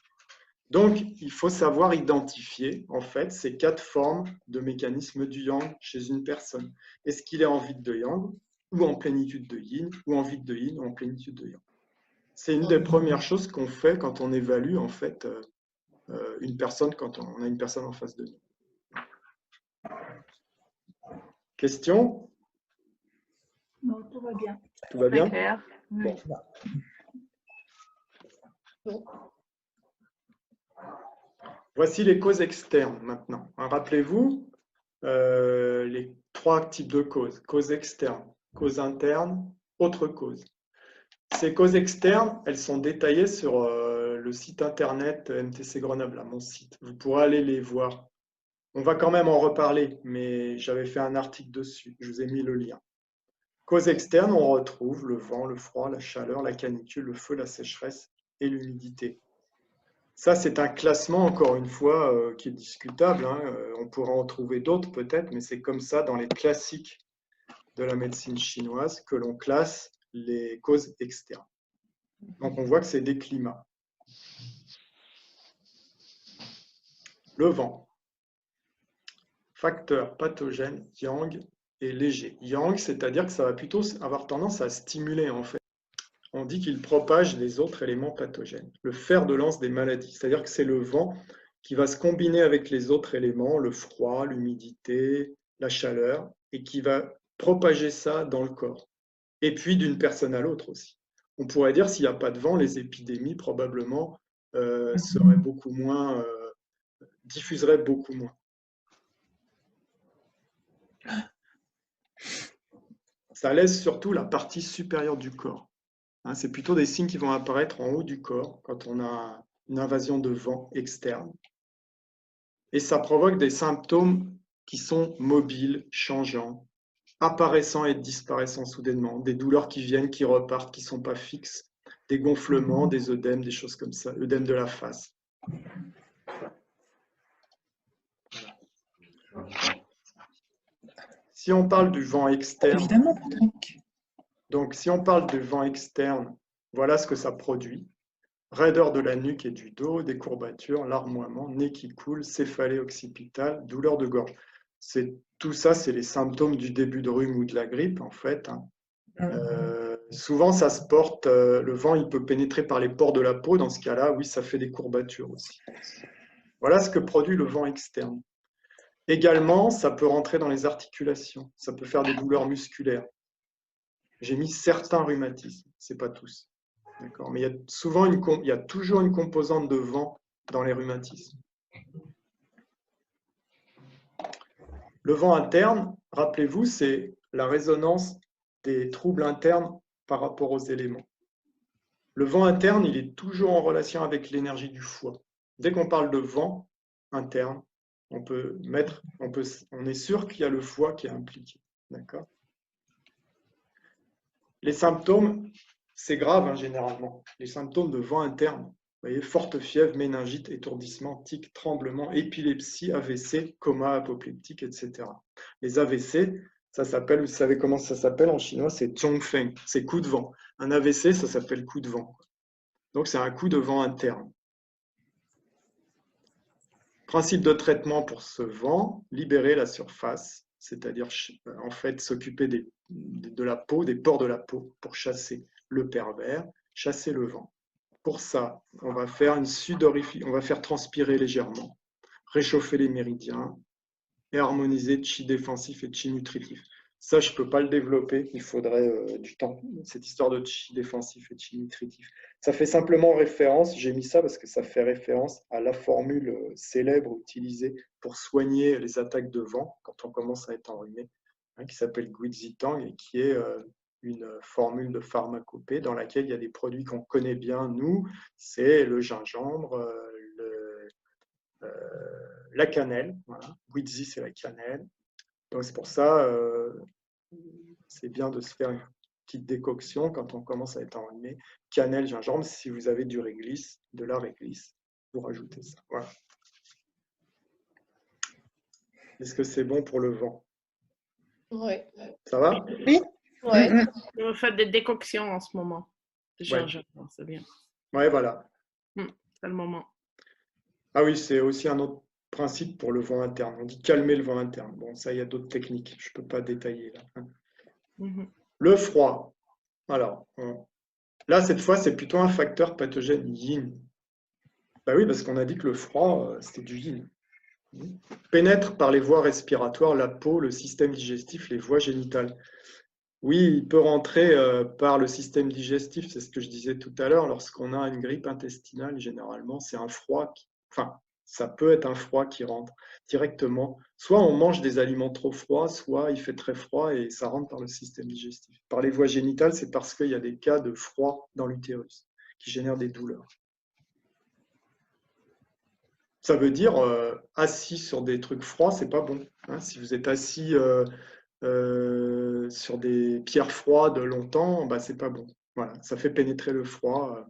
Donc, il faut savoir identifier, en fait, ces 4 formes de mécanisme du yang chez une personne. Est-ce qu'il est en vide de yang, ou en plénitude de yin, ou en vide de yin, ou en plénitude de yang? C'est une des premières choses qu'on fait quand on évalue, en fait, une personne, quand on a une personne en face de nous. Question? Non, tout va bien. Tout va bien? Clair. Bon. Voici les causes externes maintenant. Rappelez-vous les 3 types de causes. Cause externe, cause interne, autre cause. Ces causes externes, elles sont détaillées sur le site internet MTC Grenoble, mon site. Vous pourrez aller les voir. On va quand même en reparler, mais j'avais fait un article dessus. Je vous ai mis le lien. Cause externe, on retrouve le vent, le froid, la chaleur, la canicule, le feu, la sécheresse et l'humidité. Ça, c'est un classement, encore une fois, qui est discutable. Hein. On pourra en trouver d'autres peut-être, mais c'est comme ça dans les classiques de la médecine chinoise que l'on classe les causes externes. Donc, on voit que c'est des climats. Le vent. Facteur pathogène yang et léger. Yang, c'est-à-dire que ça va plutôt avoir tendance à stimuler, en fait. On dit qu'il propage les autres éléments pathogènes, le fer de lance des maladies. C'est-à-dire que c'est le vent qui va se combiner avec les autres éléments, le froid, l'humidité, la chaleur, et qui va propager ça dans le corps. Et puis d'une personne à l'autre aussi. On pourrait dire s'il n'y a pas de vent, les épidémies probablement seraient beaucoup moins, diffuseraient beaucoup moins. Ça laisse surtout la partie supérieure du corps. C'est plutôt des signes qui vont apparaître en haut du corps quand on a une invasion de vent externe. Et ça provoque des symptômes qui sont mobiles, changeants, apparaissant et disparaissant soudainement, des douleurs qui viennent, qui repartent, qui ne sont pas fixes, des gonflements, des œdèmes, des choses comme ça, œdème de la face. Si on parle du vent externe, Évidemment, Patrick. donc si on parle du vent externe, voilà ce que ça produit. Raideur de la nuque et du dos, des courbatures, larmoiement, nez qui coule, céphalée occipitale, douleur de gorge. Tout ça, c'est les symptômes du début de rhume ou de la grippe, en fait. Souvent, ça se porte, le vent, il peut pénétrer par les pores de la peau. Dans ce cas-là, oui, ça fait des courbatures aussi. Voilà ce que produit le vent externe. Également, ça peut rentrer dans les articulations. Ça peut faire des douleurs musculaires. J'ai mis certains rhumatismes, ce n'est pas tous. Mais il y a toujours une composante de vent dans les rhumatismes. Le vent interne, rappelez-vous, c'est la résonance des troubles internes par rapport aux éléments. Le vent interne, il est toujours en relation avec l'énergie du foie. Dès qu'on parle de vent interne, on est sûr qu'il y a le foie qui est impliqué. D'accord ? Les symptômes, c'est grave généralement. Les symptômes de vent interne, voyez, forte fièvre, méningite, étourdissement, tic, tremblement, épilepsie, AVC, coma apoplectique, etc. Les AVC, ça s'appelle, vous savez comment ça s'appelle en chinois, c'est zhongfeng, c'est coup de vent. Un AVC, ça s'appelle coup de vent. Donc c'est un coup de vent interne. Principe de traitement pour ce vent, libérer la surface, c'est-à-dire en fait s'occuper de la peau, des pores de la peau pour chasser le pervers, chasser le vent. Pour ça, on va faire une sudorification, on va faire transpirer légèrement, réchauffer les méridiens et harmoniser chi défensif et chi nutritif. Ça, je ne peux pas le développer, il faudrait du temps, cette histoire de chi défensif et chi nutritif. Ça fait simplement référence, j'ai mis ça parce que ça fait référence à la formule célèbre utilisée pour soigner les attaques de vent quand on commence à être enrhumé, qui s'appelle Guizitang et qui est une formule de pharmacopée dans laquelle il y a des produits qu'on connaît bien, nous, c'est le gingembre, la cannelle, voilà. Guizi, c'est la cannelle. Donc c'est pour ça, c'est bien de se faire une petite décoction quand on commence à être enrhumé. Cannelle, gingembre, si vous avez du réglisse, de la réglisse, vous rajoutez ça. Voilà. Est-ce que c'est bon pour le vent? Oui. Ça va? Oui. Ouais. Je me fais des décoctions en ce moment. De gingembre, c'est bien. Ouais, voilà. C'est le moment. Ah oui, c'est aussi un autre principe pour le vent interne. On dit calmer le vent interne. Bon, ça, il y a d'autres techniques. Je ne peux pas détailler là. Le froid. Alors, là, cette fois, c'est plutôt un facteur pathogène yin. Bah oui, parce qu'on a dit que le froid, c'était du yin. Pénètre par les voies respiratoires, la peau, le système digestif, les voies génitales. Oui, il peut rentrer par le système digestif, c'est ce que je disais tout à l'heure. Lorsqu'on a une grippe intestinale, généralement, c'est un froid enfin, ça peut être un froid qui rentre directement. Soit on mange des aliments trop froids, soit il fait très froid et ça rentre par le système digestif. Par les voies génitales, c'est parce qu'il y a des cas de froid dans l'utérus qui génèrent des douleurs. Ça veut dire assis sur des trucs froids, c'est pas bon. Hein. Si vous êtes assis sur des pierres froides longtemps, bah, c'est pas bon. Voilà, ça fait pénétrer le froid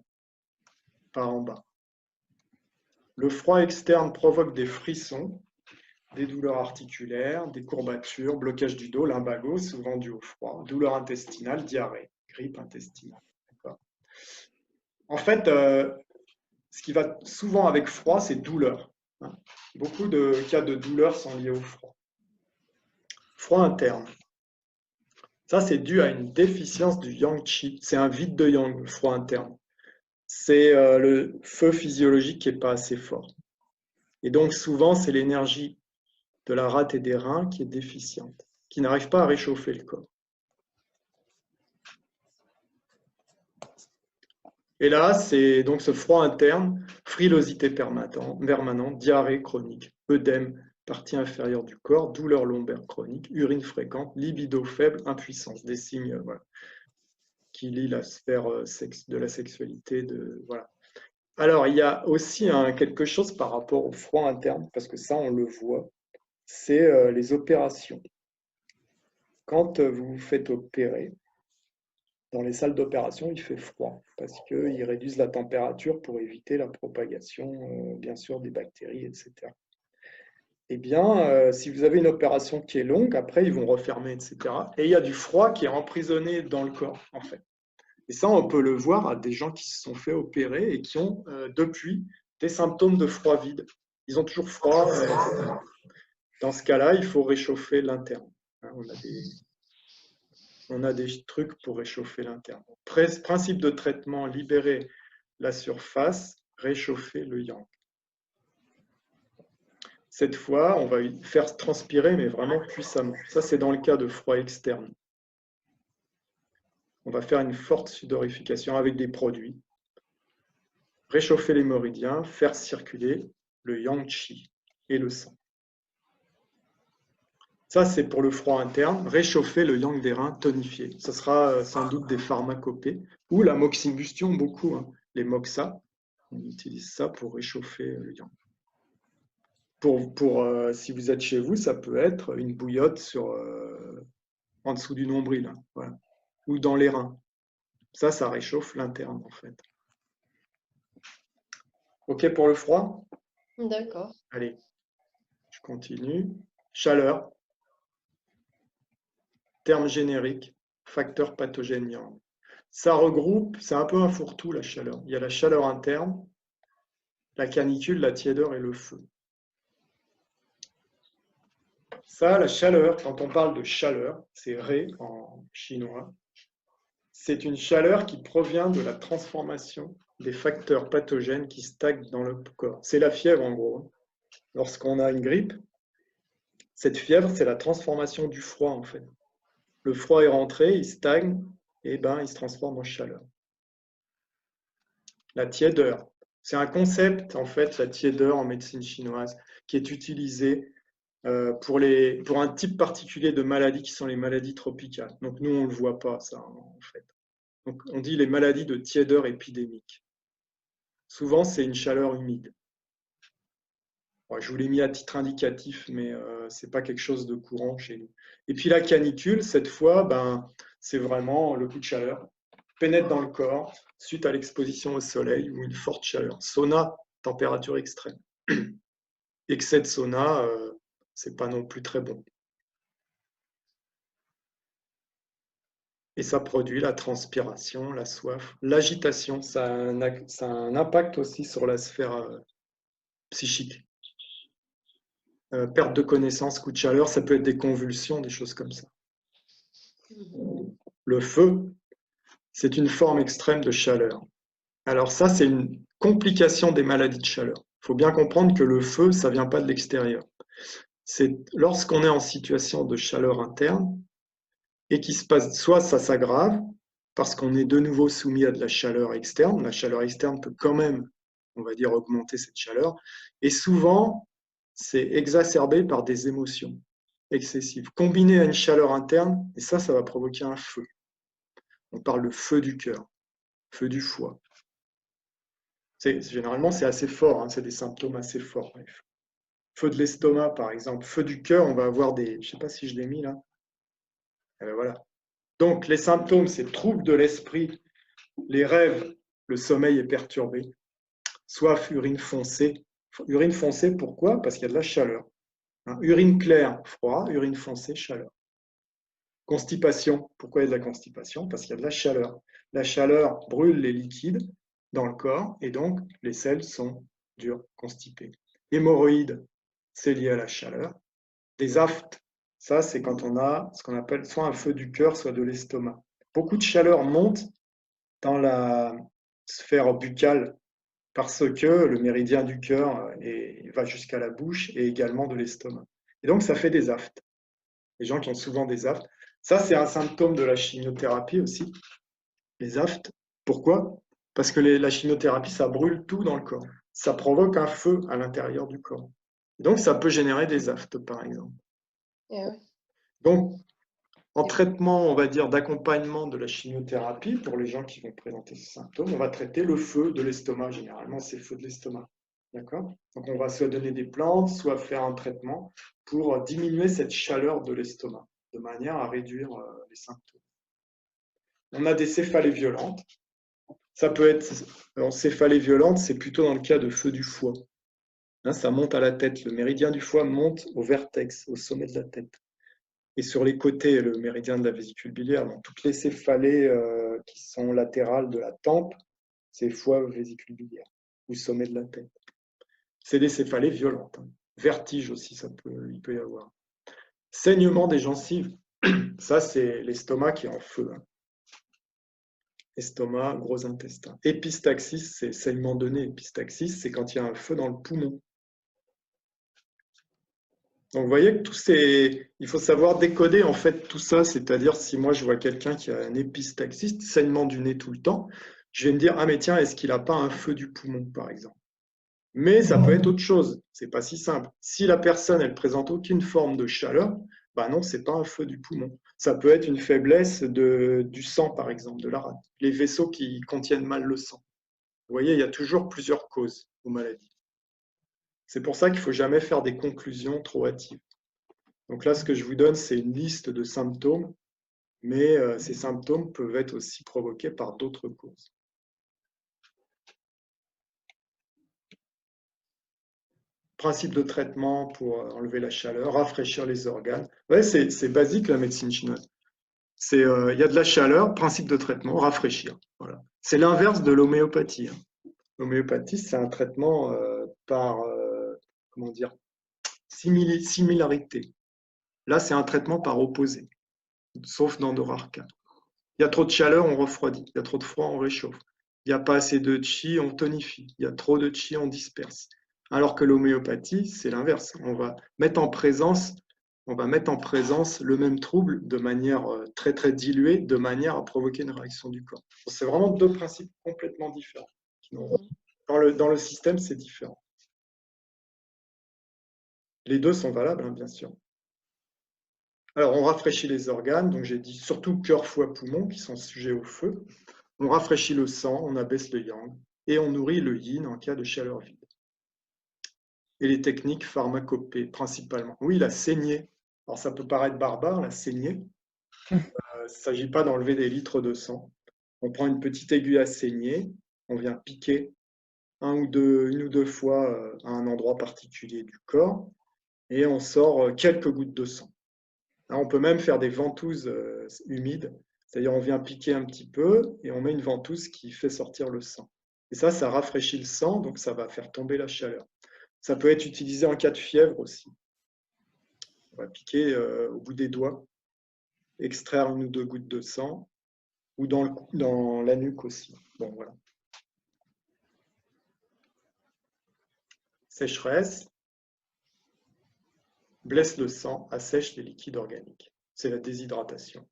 par en bas. Le froid externe provoque des frissons, des douleurs articulaires, des courbatures, blocage du dos, lumbago, souvent dû au froid, douleur intestinale, diarrhée, grippe intestinale. En fait, ce qui va souvent avec froid, c'est douleur. Beaucoup de cas de douleur sont liés au froid. Froid interne. Ça, c'est dû à une déficience du yang qi. C'est un vide de yang, le froid interne. C'est le feu physiologique qui n'est pas assez fort. Et donc, souvent, c'est l'énergie de la rate et des reins qui est déficiente, qui n'arrive pas à réchauffer le corps. Et là, c'est donc ce froid interne, frilosité permanente, diarrhée chronique, œdème, partie inférieure du corps, douleur lombaire chronique, urine fréquente, libido faible, impuissance, des signes qui lient la sphère de la sexualité. Voilà. Alors, il y a aussi quelque chose par rapport au froid interne, parce que ça, on le voit, c'est les opérations. Quand vous vous faites opérer, dans les salles d'opération, il fait froid parce qu'ils réduisent la température pour éviter la propagation, bien sûr, des bactéries, etc. Eh bien, si vous avez une opération qui est longue, après, ils vont refermer, etc. Et il y a du froid qui est emprisonné dans le corps, en fait. Et ça, on peut le voir à des gens qui se sont fait opérer et qui ont, depuis, des symptômes de froid vide. Ils ont toujours froid. Dans ce cas-là, il faut réchauffer l'interne. On a des trucs pour réchauffer l'interne. Principe de traitement, libérer la surface, réchauffer le yang. Cette fois, on va faire transpirer, mais vraiment puissamment. Ça, c'est dans le cas de froid externe. On va faire une forte sudorification avec des produits. Réchauffer les méridiens, faire circuler le yang qi et le sang. Ça, c'est pour le froid interne. Réchauffer le yang des reins, tonifier. Ce sera sans doute des pharmacopées ou la moxibustion, beaucoup. Hein. Les moxa, on utilise ça pour réchauffer le yang. Si vous êtes chez vous, ça peut être une bouillotte en dessous du nombril, hein, voilà. Ou dans les reins. Ça réchauffe l'interne, en fait. OK pour le froid? D'accord. Allez, je continue. Chaleur, terme générique, facteur pathogène yang. Ça regroupe, c'est un peu un fourre-tout la chaleur. Il y a la chaleur interne, la canicule, la tiédeur et le feu. Ça, la chaleur, quand on parle de chaleur, c'est Ré en chinois, c'est une chaleur qui provient de la transformation des facteurs pathogènes qui stagnent dans le corps. C'est la fièvre en gros. Lorsqu'on a une grippe, cette fièvre, c'est la transformation du froid en fait. Le froid est rentré, il stagne, et ben, il se transforme en chaleur. La tiédeur, c'est un concept en fait, la tiédeur en médecine chinoise, qui est utilisé pour un type particulier de maladies qui sont les maladies tropicales. Donc nous, on ne le voit pas, ça, en fait. Donc on dit les maladies de tiédeur épidémique. Souvent, c'est une chaleur humide. Bon, je vous l'ai mis à titre indicatif, mais ce n'est pas quelque chose de courant chez nous. Et puis la canicule, cette fois, ben, c'est vraiment le coup de chaleur. Pénètre dans le corps suite à l'exposition au soleil ou une forte chaleur. Sauna, température extrême. Excès de sauna, c'est pas non plus très bon. Et ça produit la transpiration, la soif, l'agitation. Ça a un impact aussi sur la sphère psychique. Perte de connaissance, coup de chaleur, ça peut être des convulsions, des choses comme ça. Le feu, c'est une forme extrême de chaleur. Alors ça, c'est une complication des maladies de chaleur. Il faut bien comprendre que le feu, ça ne vient pas de l'extérieur. C'est lorsqu'on est en situation de chaleur interne et qu'il se passe, soit ça s'aggrave, parce qu'on est de nouveau soumis à de la chaleur externe. La chaleur externe peut quand même, on va dire, augmenter cette chaleur. Et souvent, c'est exacerbé par des émotions excessives, combinées à une chaleur interne, et ça va provoquer un feu. On parle de feu du cœur, feu du foie. Généralement, c'est assez fort, hein, c'est des symptômes assez forts. Feu de l'estomac, par exemple. Feu du cœur, on va avoir des... Je ne sais pas si je l'ai mis là. Et ben voilà. Donc, les symptômes, c'est troubles de l'esprit, les rêves, le sommeil est perturbé, soif, urine foncée. Urine foncée, pourquoi? Parce qu'il y a de la chaleur. Hein, urine claire, froid, urine foncée, chaleur. Constipation, pourquoi il y a de la constipation? Parce qu'il y a de la chaleur. La chaleur brûle les liquides dans le corps et donc les selles sont dures, constipées. Hémorroïdes, c'est lié à la chaleur. Des aftes, ça c'est quand on a ce qu'on appelle soit un feu du cœur, soit de l'estomac. Beaucoup de chaleur monte dans la sphère buccale parce que le méridien du cœur va jusqu'à la bouche et également de l'estomac. Et donc ça fait des aftes. Les gens qui ont souvent des aftes. Ça, c'est un symptôme de la chimiothérapie aussi, les aftes. Pourquoi? Parce que la chimiothérapie, ça brûle tout dans le corps. Ça provoque un feu à l'intérieur du corps. Et donc, ça peut générer des aftes, par exemple. Ouais. Donc, en traitement, on va dire, d'accompagnement de la chimiothérapie, pour les gens qui vont présenter ces symptômes, on va traiter le feu de l'estomac. Généralement, c'est le feu de l'estomac. D'accord? Donc, on va soit donner des plantes, soit faire un traitement pour diminuer cette chaleur de l'estomac, de manière à réduire les symptômes. On a des céphalées violentes. Ça peut être, en céphalée violente, c'est plutôt dans le cas de feu du foie. Hein, ça monte à la tête. Le méridien du foie monte au vertex, au sommet de la tête. Et sur les côtés, le méridien de la vésicule biliaire. Donc, toutes les céphalées qui sont latérales de la tempe, c'est foie, vésicule biliaire, ou sommet de la tête. C'est des céphalées violentes. Hein. Vertige aussi, il peut y avoir. Saignement des gencives. Ça, c'est l'estomac qui est en feu. Hein. Estomac, gros intestin. Épistaxis, c'est saignement de nez. Épistaxis, c'est quand il y a un feu dans le poumon. Donc vous voyez que il faut savoir décoder en fait tout ça, c'est-à-dire si moi je vois quelqu'un qui a un épistaxis, saignement du nez tout le temps, je vais me dire, ah mais tiens, est-ce qu'il n'a pas un feu du poumon par exemple? Mais ça peut être autre chose, c'est pas si simple. Si la personne, elle présente aucune forme de chaleur, bah non, c'est pas un feu du poumon. Ça peut être une faiblesse du sang, par exemple, de la rate. Les vaisseaux qui contiennent mal le sang. Vous voyez, il y a toujours plusieurs causes aux maladies. C'est pour ça qu'il ne faut jamais faire des conclusions trop hâtives. Donc là, ce que je vous donne, c'est une liste de symptômes, mais ces symptômes peuvent être aussi provoqués par d'autres causes. principe de traitement pour enlever la chaleur, rafraîchir les organes. Ouais, c'est basique la médecine chinoise. Il y a de la chaleur, principe de traitement, rafraîchir. Voilà. C'est l'inverse de l'homéopathie. Hein. L'homéopathie, c'est un traitement par comment dire, similarité. Là, c'est un traitement par opposé, sauf dans de rares cas. Il y a trop de chaleur, on refroidit. Il y a trop de froid, on réchauffe. Il n'y a pas assez de chi, on tonifie. Il y a trop de chi, on disperse. Alors que l'homéopathie, c'est l'inverse. On va mettre en présence le même trouble de manière très très diluée, de manière à provoquer une réaction du corps. C'est vraiment deux principes complètement différents. Dans le système, c'est différent. Les deux sont valables, hein, bien sûr. Alors, on rafraîchit les organes, donc j'ai dit surtout cœur, foie, poumon, qui sont sujets au feu. On rafraîchit le sang, on abaisse le yang, et on nourrit le yin en cas de chaleur vide. Et les techniques pharmacopées, principalement. Oui, la saignée. Alors, ça peut paraître barbare, la saignée. Il ne s'agit pas d'enlever des litres de sang. On prend une petite aiguille à saigner, on vient piquer une ou deux fois à un endroit particulier du corps, et on sort quelques gouttes de sang. Là, on peut même faire des ventouses humides, c'est-à-dire on vient piquer un petit peu et on met une ventouse qui fait sortir le sang. Et ça rafraîchit le sang, donc ça va faire tomber la chaleur. Ça peut être utilisé en cas de fièvre aussi. On va piquer au bout des doigts, extraire une ou deux gouttes de sang, ou dans la nuque aussi. Bon, voilà. Sécheresse, blesse le sang, assèche les liquides organiques. C'est la déshydratation.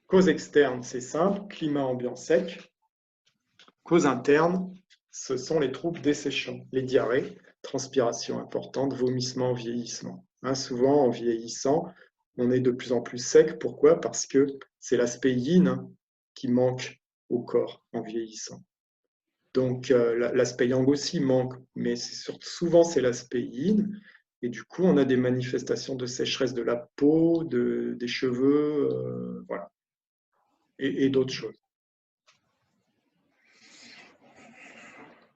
Cause externe, c'est simple, climat ambiant sec. Cause interne, ce sont les troubles desséchants, les diarrhées, transpiration importante, vomissement, vieillissement. Hein, souvent, en vieillissant, on est de plus en plus sec. Pourquoi? Parce que c'est l'aspect yin qui manque au corps en vieillissant. Donc, l'aspect yang aussi manque, mais souvent, c'est l'aspect yin. Et du coup, on a des manifestations de sécheresse de la peau, des cheveux, voilà, et d'autres choses.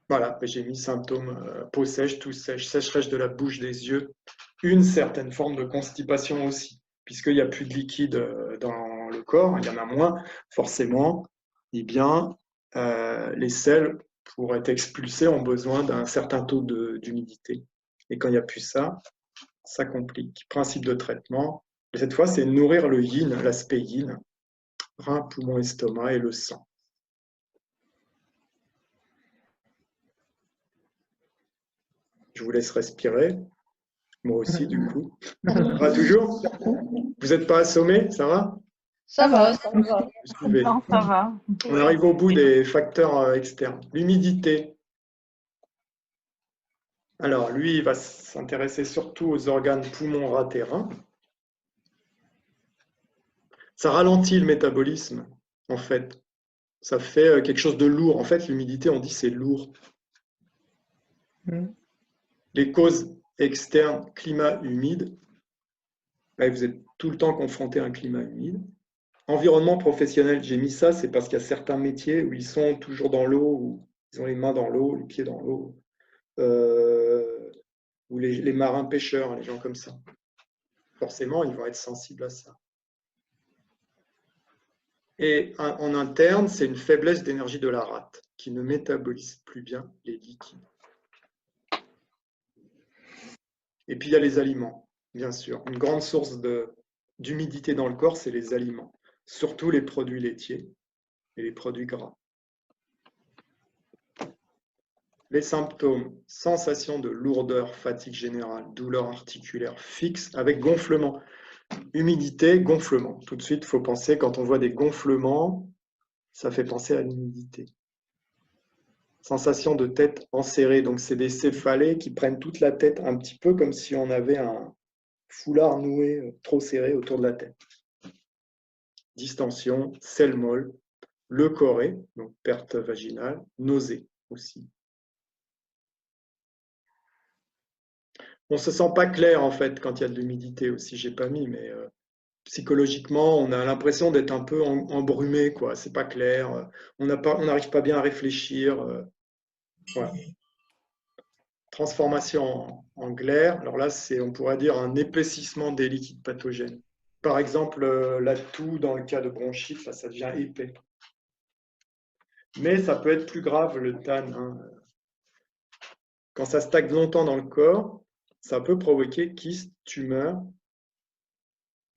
Voilà, j'ai mis symptômes peau sèche, tout sèche, sécheresse de la bouche, des yeux, une certaine forme de constipation aussi, puisqu'il n'y a plus de liquide dans le corps, il y en a moins, forcément, eh bien, les selles, pour être expulsés, ont besoin d'un certain taux d'humidité. Et quand il n'y a plus ça, ça complique. Principe de traitement, cette fois, c'est nourrir le yin, l'aspect yin, rein, poumon, estomac et le sang. Je vous laisse respirer. Moi aussi, du coup. Ça va toujours? Vous n'êtes pas assommé? Ça va? Ça va, ça va. Vous suivez. Non, ça va. On arrive au bout des facteurs externes. L'humidité. Alors, lui, il va s'intéresser surtout aux organes poumons, rate et reins. Ça ralentit le métabolisme, en fait. Ça fait quelque chose de lourd. En fait, l'humidité, on dit c'est lourd. Les causes externes, climat humide. Là, vous êtes tout le temps confronté à un climat humide. Environnement professionnel, j'ai mis ça, c'est parce qu'il y a certains métiers où ils sont toujours dans l'eau, où ils ont les mains dans l'eau, les pieds dans l'eau. Ou les marins pêcheurs, les gens comme ça. Forcément, ils vont être sensibles à ça. Et en interne, c'est une faiblesse d'énergie de la rate qui ne métabolise plus bien les liquides. Et puis, il y a les aliments, bien sûr. Une grande source d'humidité dans le corps, c'est les aliments, surtout les produits laitiers et les produits gras. Les symptômes, sensation de lourdeur, fatigue générale, douleur articulaire fixe avec gonflement. Humidité, gonflement. Tout de suite, il faut penser, quand on voit des gonflements, ça fait penser à l'humidité. Sensation de tête enserrée, donc c'est des céphalées qui prennent toute la tête, un petit peu comme si on avait un foulard noué trop serré autour de la tête. Distension, selle molle, leucorrhée, donc perte vaginale, nausée aussi. On ne se sent pas clair en fait quand il y a de l'humidité aussi, j'ai pas mis, mais psychologiquement, on a l'impression d'être un peu embrumé, quoi. C'est pas clair, on n'arrive pas bien à réfléchir. Voilà. transformation en glaire. Alors là, on pourrait dire un épaississement des liquides pathogènes. Par exemple, la toux, dans le cas de bronchite, là, ça devient épais. Mais ça peut être plus grave, le TAN. Hein. Quand ça stagne longtemps dans le corps, ça peut provoquer kystes, tumeurs.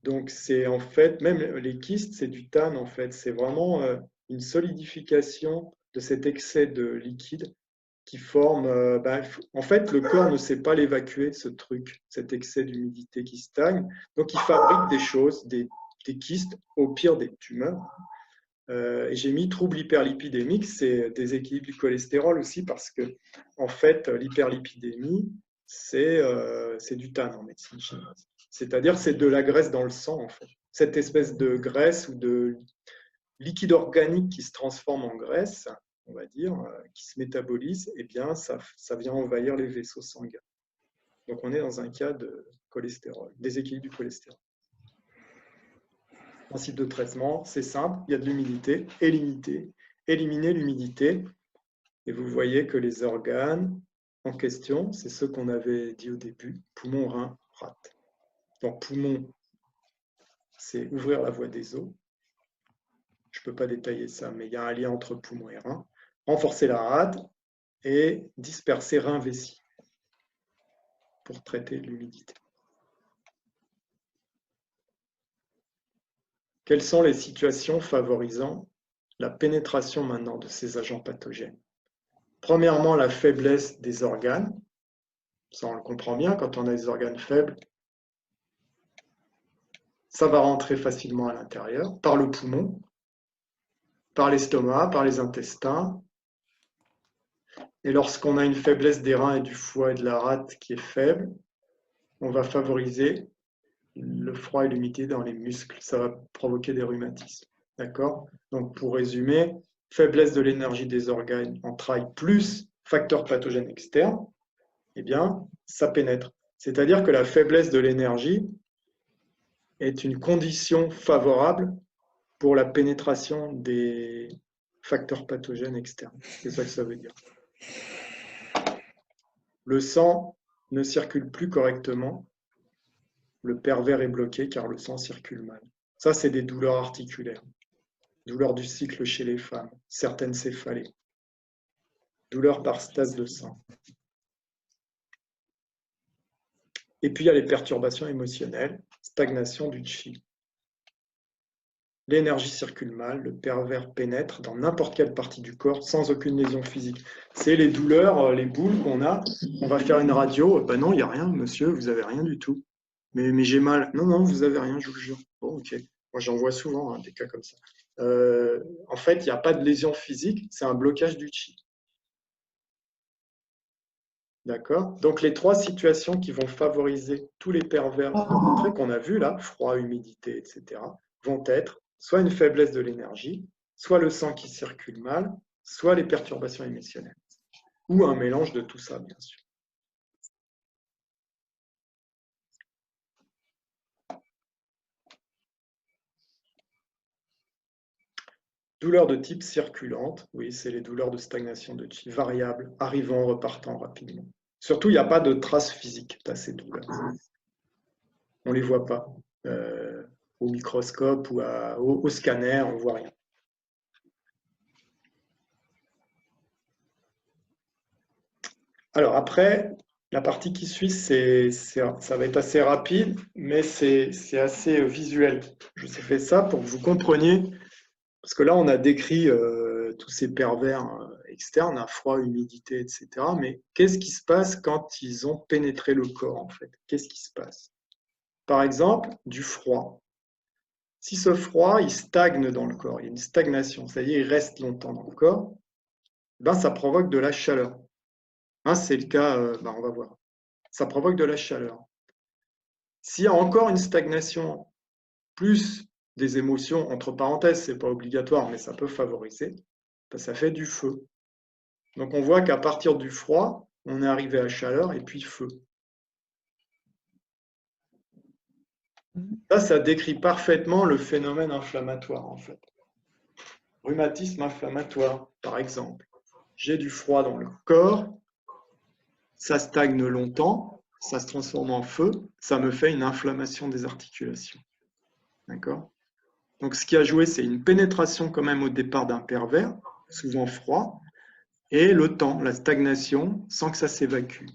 Donc, c'est en fait, même les kystes, c'est du TAN, en fait. C'est vraiment une solidification de cet excès de liquide qui forme... en fait, le corps ne sait pas l'évacuer, ce truc, cet excès d'humidité qui stagne. Donc, il fabrique des choses, des kystes, au pire des tumeurs. Et j'ai mis trouble hyperlipidémique, c'est déséquilibre du cholestérol aussi, parce que, en fait, l'hyperlipidémie, c'est du TAN en médecine chinoise. C'est-à-dire c'est de la graisse dans le sang, en fait. Cette espèce de graisse ou de liquide organique qui se transforme en graisse, on va dire, qui se métabolise, eh bien, ça vient envahir les vaisseaux sanguins. Donc, on est dans un cas de cholestérol, déséquilibre du cholestérol. Principe de traitement, c'est simple, il y a de l'humidité, éliminer l'humidité, et vous voyez que les organes en question, c'est ceux qu'on avait dit au début, poumon, rein, rate. Donc, poumon, c'est ouvrir la voie des os. Je ne peux pas détailler ça, mais il y a un lien entre poumon et rein. Renforcer la rate et disperser rein-vessie pour traiter l'humidité. Quelles sont les situations favorisant la pénétration maintenant de ces agents pathogènes? Premièrement, la faiblesse des organes. Ça, on le comprend bien, quand on a des organes faibles, ça va rentrer facilement à l'intérieur, par le poumon, par l'estomac, par les intestins. Et lorsqu'on a une faiblesse des reins et du foie et de la rate qui est faible, on va favoriser le froid et l'humidité dans les muscles. Ça va provoquer des rhumatismes. D'accord? Donc, pour résumer, faiblesse de l'énergie des organes en traille plus facteur pathogène externe, eh bien, ça pénètre. C'est-à-dire que la faiblesse de l'énergie est une condition favorable pour la pénétration des facteurs pathogènes externes. C'est ça que ça veut dire. Le sang ne circule plus correctement. Le pervers est bloqué car le sang circule mal. Ça, c'est des douleurs articulaires. Douleurs du cycle chez les femmes, certaines céphalées. Douleurs par stase de sang. Et puis, il y a les perturbations émotionnelles, stagnation du chi. L'énergie circule mal, le pervers pénètre dans n'importe quelle partie du corps sans aucune lésion physique. C'est les douleurs, les boules qu'on a. On va faire une radio. Ben non, il n'y a rien, monsieur, vous n'avez rien du tout. Mais j'ai mal. Non, non, vous n'avez rien, je vous jure. Bon, ok. Moi, j'en vois souvent des cas comme ça. En fait, il n'y a pas de lésion physique, c'est un blocage du chi. D'accord? Donc, les trois situations qui vont favoriser tous les pervers qu'on a vus là, froid, humidité, etc., vont être soit une faiblesse de l'énergie, soit le sang qui circule mal, soit les perturbations émotionnelles. Ou un mélange de tout ça, bien sûr. Douleurs de type circulante, oui, c'est les douleurs de stagnation de chi, variables, arrivant, repartant rapidement. Surtout, il n'y a pas de traces physiques à ces douleurs. On ne les voit pas. Au microscope ou au scanner, on ne voit rien. Alors après, la partie qui suit, ça va être assez rapide, mais c'est assez visuel. Je vous ai fait ça pour que vous compreniez. Parce que là, on a décrit tous ces pervers externes, froid, humidité, etc. Mais qu'est-ce qui se passe quand ils ont pénétré le corps, en fait? Qu'est-ce qui se passe? Par exemple, du froid. Si ce froid, il stagne dans le corps, il y a une stagnation, c'est-à-dire il reste longtemps dans le corps, ben, ça provoque de la chaleur. Hein, c'est le cas, on va voir. Ça provoque de la chaleur. S'il y a encore une stagnation, plus des émotions, entre parenthèses, ce n'est pas obligatoire, mais ça peut favoriser, ça fait du feu. Donc on voit qu'à partir du froid, on est arrivé à chaleur et puis feu. Ça décrit parfaitement le phénomène inflammatoire, en fait. Rhumatisme inflammatoire, par exemple. J'ai du froid dans le corps, ça stagne longtemps, ça se transforme en feu, ça me fait une inflammation des articulations. D'accord? Donc, ce qui a joué, c'est une pénétration quand même au départ d'un pervers, souvent froid, et le temps, la stagnation, sans que ça s'évacue.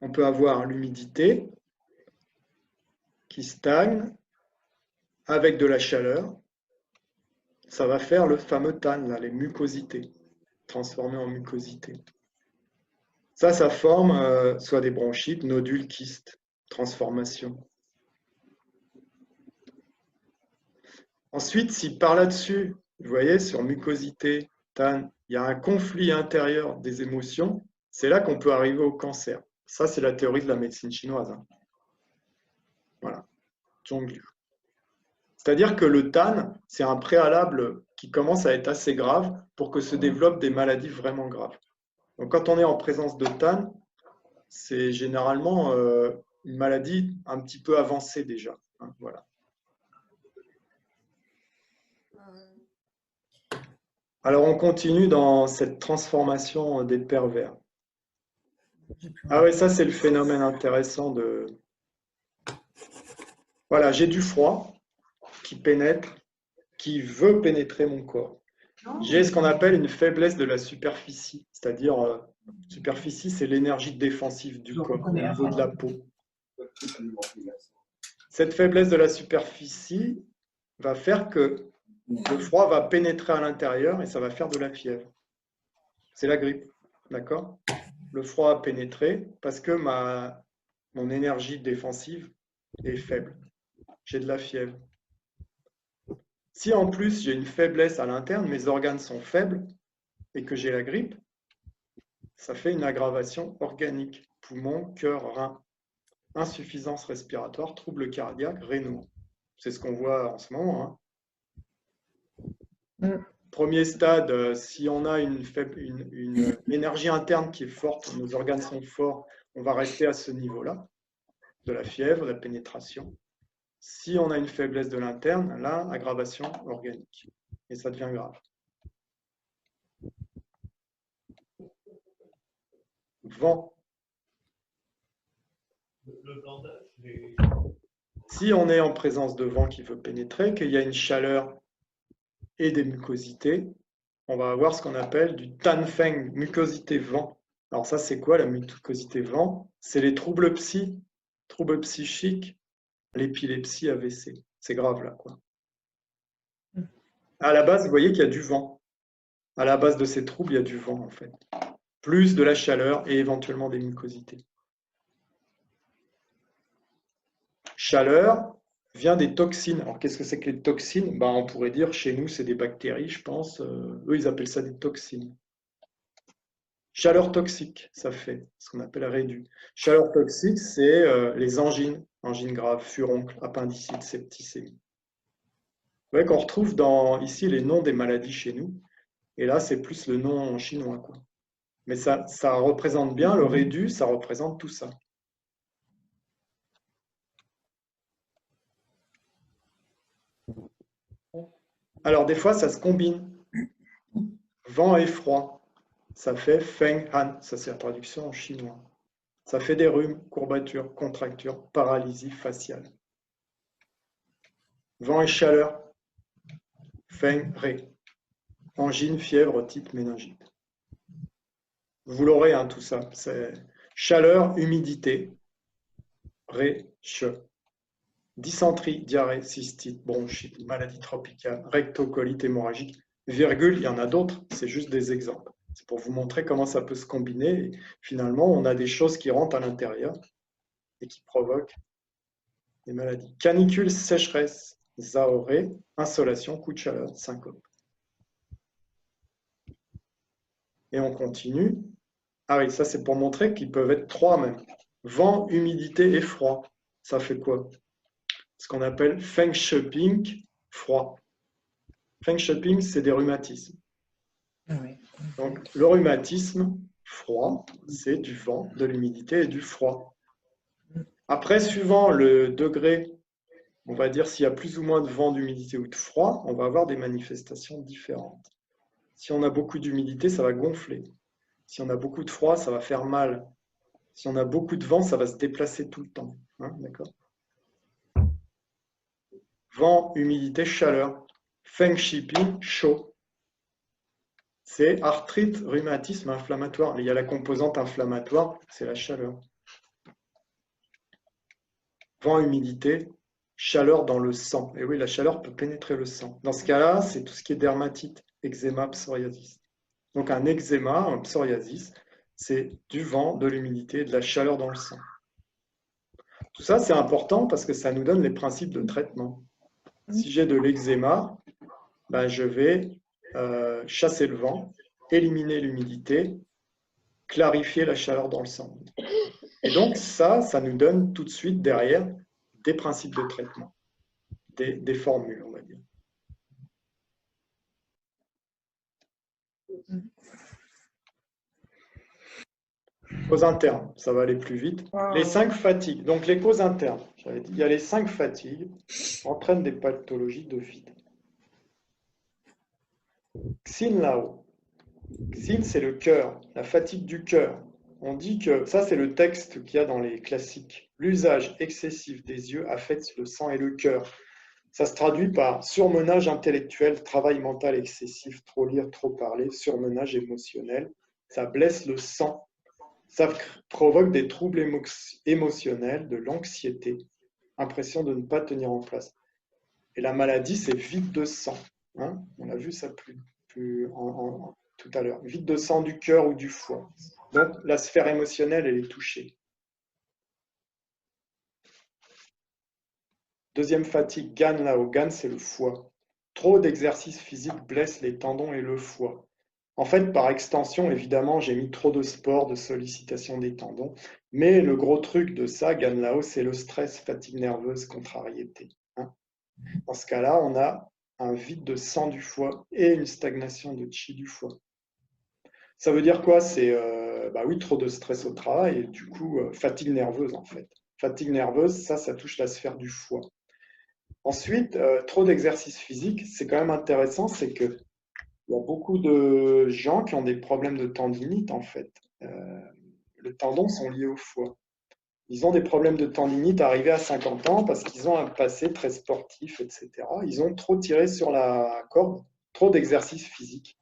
On peut avoir l'humidité qui stagne avec de la chaleur. Ça va faire le fameux tan, là, les mucosités, transformées en mucosité. Ça forme soit des bronchites, nodules, kystes, transformation. Ensuite, si par là-dessus, vous voyez, sur mucosité, tan, il y a un conflit intérieur des émotions, c'est là qu'on peut arriver au cancer. Ça, c'est la théorie de la médecine chinoise. Voilà. Zhongli. C'est-à-dire que le tan, c'est un préalable qui commence à être assez grave pour que se développent des maladies vraiment graves. Donc, quand on est en présence de tan, c'est généralement une maladie un petit peu avancée déjà. Voilà. Alors, on continue dans cette transformation des pervers. Ah oui, ça, c'est le phénomène intéressant de... Voilà, j'ai du froid qui pénètre, qui veut pénétrer mon corps. J'ai ce qu'on appelle une faiblesse de la superficie, c'est-à-dire, superficie, c'est l'énergie défensive du corps, au niveau de la peau. Cette faiblesse de la superficie va faire que le froid va pénétrer à l'intérieur et ça va faire de la fièvre. C'est la grippe, d'accord? Le froid a pénétré parce que mon énergie défensive est faible. J'ai de la fièvre. Si en plus j'ai une faiblesse à l'interne, mes organes sont faibles et que j'ai la grippe, ça fait une aggravation organique. Poumons, cœur, rein, insuffisance respiratoire, troubles cardiaques, rénaux. C'est ce qu'on voit en ce moment. Premier stade, si on a une énergie interne qui est forte, nos organes sont forts, on va rester à ce niveau-là, de la fièvre, de la pénétration. Si on a une faiblesse de l'interne, là, aggravation organique. Et ça devient grave. Vent. Si on est en présence de vent qui veut pénétrer, qu'il y a une chaleur et des mucosités, on va avoir ce qu'on appelle du tan feng, mucosité vent. Alors ça, c'est quoi la mucosité vent? C'est les troubles psychiques, l'épilepsie, AVC. C'est grave là, quoi. À la base, vous voyez qu'il y a du vent. À la base de ces troubles, il y a du vent, en fait. Plus de la chaleur et éventuellement des mucosités. Chaleur vient des toxines. Alors, qu'est-ce que c'est que les toxines? On pourrait dire, chez nous, c'est des bactéries, je pense. Eux, ils appellent ça des toxines. Chaleur toxique, ça fait ce qu'on appelle rédu. Chaleur toxique, c'est les angines graves, furoncles, appendicite, septicémie. Vous voyez qu'on retrouve ici les noms des maladies chez nous. Et là, c'est plus le nom chinois, quoi. Mais ça représente bien, le rédu, ça représente tout ça. Alors, des fois, ça se combine. Vent et froid. Ça fait Feng Han. Ça, c'est la traduction en chinois. Ça fait des rhumes, courbatures, contractures, paralysie faciale. Vent et chaleur. Feng Ré. Angine, fièvre, type méningite. Vous l'aurez, tout ça. C'est chaleur, humidité. Ré, che. Dysenterie, diarrhée, cystite, bronchite, maladie tropicale, rectocolite hémorragique, virgule, il y en a d'autres, c'est juste des exemples. C'est pour vous montrer comment ça peut se combiner. Et finalement, on a des choses qui rentrent à l'intérieur et qui provoquent des maladies. Canicule, sécheresse, zaoré, insolation, coup de chaleur, syncope. Et on continue. Ah oui, ça c'est pour montrer qu'ils peuvent être trois même. Vent, humidité et froid. Ça fait quoi? Ce qu'on appelle Feng Shui, froid. Feng Shui, c'est des rhumatismes. Donc, le rhumatisme, froid, c'est du vent, de l'humidité et du froid. Après, suivant le degré on va dire s'il y a plus ou moins de vent, d'humidité ou de froid, on va avoir des manifestations différentes. Si on a beaucoup d'humidité, ça va gonfler. Si on a beaucoup de froid, ça va faire mal. Si on a beaucoup de vent, ça va se déplacer tout le temps. Hein, d'accord? Vent, humidité, chaleur. Feng Shipi, chaud. C'est arthrite, rhumatisme, inflammatoire. Il y a la composante inflammatoire, c'est la chaleur. Vent, humidité, chaleur dans le sang. Et oui, la chaleur peut pénétrer le sang. Dans ce cas-là, c'est tout ce qui est dermatite, eczéma, psoriasis. Donc un eczéma, un psoriasis, c'est du vent, de l'humidité et de la chaleur dans le sang. Tout ça, c'est important parce que ça nous donne les principes de traitement. Si j'ai de l'eczéma, ben, je vais chasser le vent, éliminer l'humidité, clarifier la chaleur dans le sang. Et donc ça nous donne tout de suite derrière des principes de traitement, des formules, on va dire. Causes internes, ça va aller plus vite. Les 5 fatigues. Donc les causes internes, j'avais dit, il y a les 5 fatigues qui entraînent des pathologies de vide. Xin Lao. Xin, c'est le cœur, la fatigue du cœur. On dit que, ça c'est le texte qu'il y a dans les classiques, l'usage excessif des yeux affecte le sang et le cœur. Ça se traduit par surmenage intellectuel, travail mental excessif, trop lire, trop parler, surmenage émotionnel. Ça blesse le sang. Ça provoque des troubles émotionnels, de l'anxiété, impression de ne pas tenir en place. Et la maladie, c'est vide de sang. Hein, on a vu ça tout à l'heure. Vide de sang du cœur ou du foie. Donc, la sphère émotionnelle, elle est touchée. Deuxième fatigue, Gan Lao. Gan, c'est le foie. Trop d'exercice physique blesse les tendons et le foie. En fait, par extension, évidemment, j'ai mis trop de sport, de sollicitation des tendons. Mais le gros truc de ça, Gan Lao, c'est le stress, fatigue nerveuse, contrariété. Hein. Dans ce cas-là, on a un vide de sang du foie et une stagnation de chi du foie. Ça veut dire quoi? C'est oui, trop de stress au travail et du coup, fatigue nerveuse en fait. Fatigue nerveuse, ça touche la sphère du foie. Ensuite, trop d'exercice physique, c'est quand même intéressant, c'est que il y a beaucoup de gens qui ont des problèmes de tendinite en fait. Les tendons sont liés au foie. Ils ont des problèmes de tendinite arrivés à 50 ans parce qu'ils ont un passé très sportif, etc. Ils ont trop tiré sur la corde, trop d'exercice physique.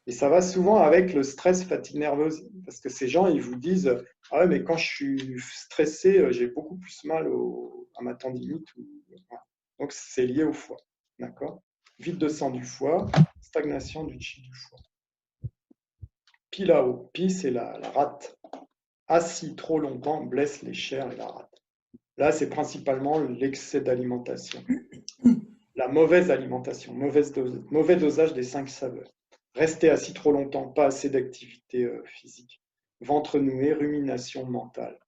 Et ça va souvent avec le stress, fatigue nerveuse. Parce que ces gens, ils vous disent « Ah ouais, mais quand je suis stressé, j'ai beaucoup plus mal à ma tendinite. » Donc, c'est lié au foie. D'accord? Vide de sang du foie, stagnation du chi du foie. Pi là-haut. Pi, c'est la rate. Assis trop longtemps blesse les chairs et la rate. Là, c'est principalement l'excès d'alimentation. La mauvaise alimentation, mauvais dosage des 5 saveurs. Rester assis trop longtemps, pas assez d'activité physique. Ventre noué, rumination mentale.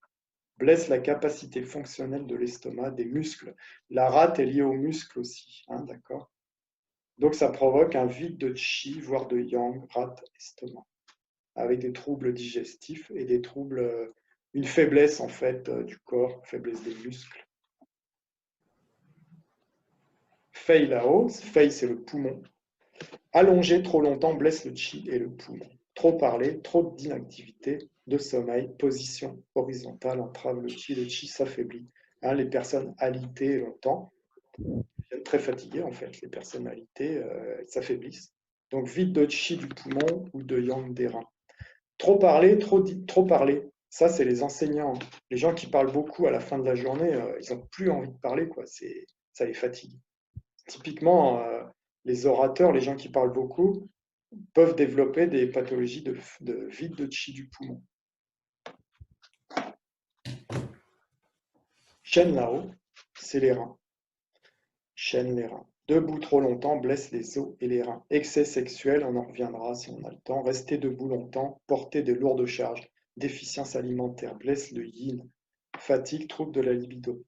Blesse la capacité fonctionnelle de l'estomac, des muscles. La rate est liée aux muscles aussi, hein, d'accord? Donc ça provoque un vide de chi, voire de yang, rate, estomac, avec des troubles digestifs et des troubles, une faiblesse en fait du corps, faiblesse des muscles. Fei là-haut, fei c'est le poumon. Allonger trop longtemps blesse le chi et le poumon. Trop parler, trop d'inactivité, de sommeil, position horizontale entrave le chi s'affaiblit. Hein, les personnes alitées longtemps deviennent très fatiguées en fait. Les personnes alitées s'affaiblissent. Donc vide de chi du poumon ou de yang des reins. Trop parler, trop parler. Ça, c'est les enseignants. Les gens qui parlent beaucoup à la fin de la journée, ils n'ont plus envie de parler, quoi. Ça les fatigue. Typiquement, les orateurs, les gens qui parlent beaucoup, peuvent développer des pathologies de vide de chi du poumon. Shen Lao, c'est les reins. Shen, les reins. Debout trop longtemps blesse les os et les reins. Excès sexuel, on en reviendra si on a le temps. Rester debout longtemps, porter de lourdes charges. Déficience alimentaire, blesse le yin. Fatigue, trouble de la libido.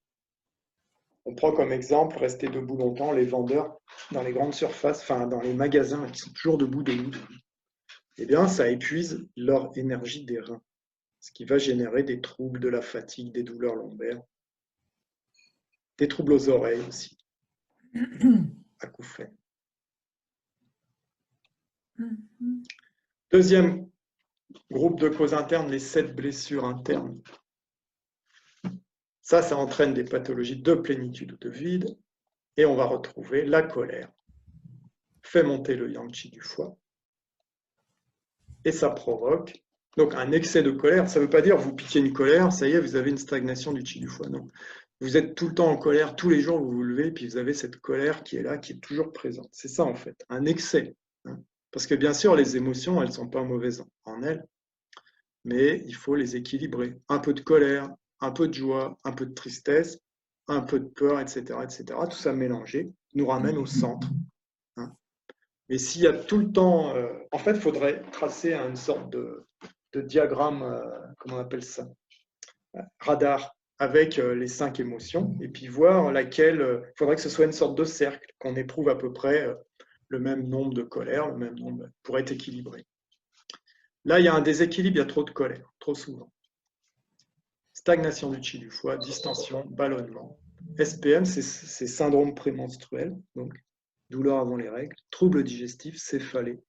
On prend comme exemple, rester debout longtemps, les vendeurs dans les grandes surfaces, enfin dans les magasins, qui sont toujours debout. Eh bien, ça épuise leur énergie des reins, ce qui va générer des troubles, de la fatigue, des douleurs lombaires. Des troubles aux oreilles aussi, acouphènes. Deuxième groupe de causes internes, les 7 blessures internes. Ça entraîne des pathologies de plénitude ou de vide. Et on va retrouver la colère. Fait monter le yang qi du foie. Et ça provoque donc un excès de colère. Ça ne veut pas dire vous piquez une colère, ça y est, vous avez une stagnation du qi du foie. Non. Vous êtes tout le temps en colère, tous les jours vous vous levez, puis vous avez cette colère qui est là, qui est toujours présente. C'est ça en fait, un excès. Parce que bien sûr, les émotions, elles ne sont pas mauvaises en elles, mais il faut les équilibrer. Un peu de colère, un peu de joie, un peu de tristesse, un peu de peur, etc., etc. Tout ça mélangé nous ramène au centre. Mais s'il y a tout le temps... en fait, il faudrait tracer une sorte de diagramme, comment on appelle ça, radar, avec les 5 émotions, et puis voir laquelle... Il faudrait que ce soit une sorte de cercle, qu'on éprouve à peu près le même nombre de colère, le même nombre pour être équilibré. Là, il y a un déséquilibre, il y a trop de colère, trop souvent. Stagnation du qi du foie, distension, ballonnement. SPM, c'est syndrome prémenstruel, donc douleur avant les règles, troubles digestifs, céphalée,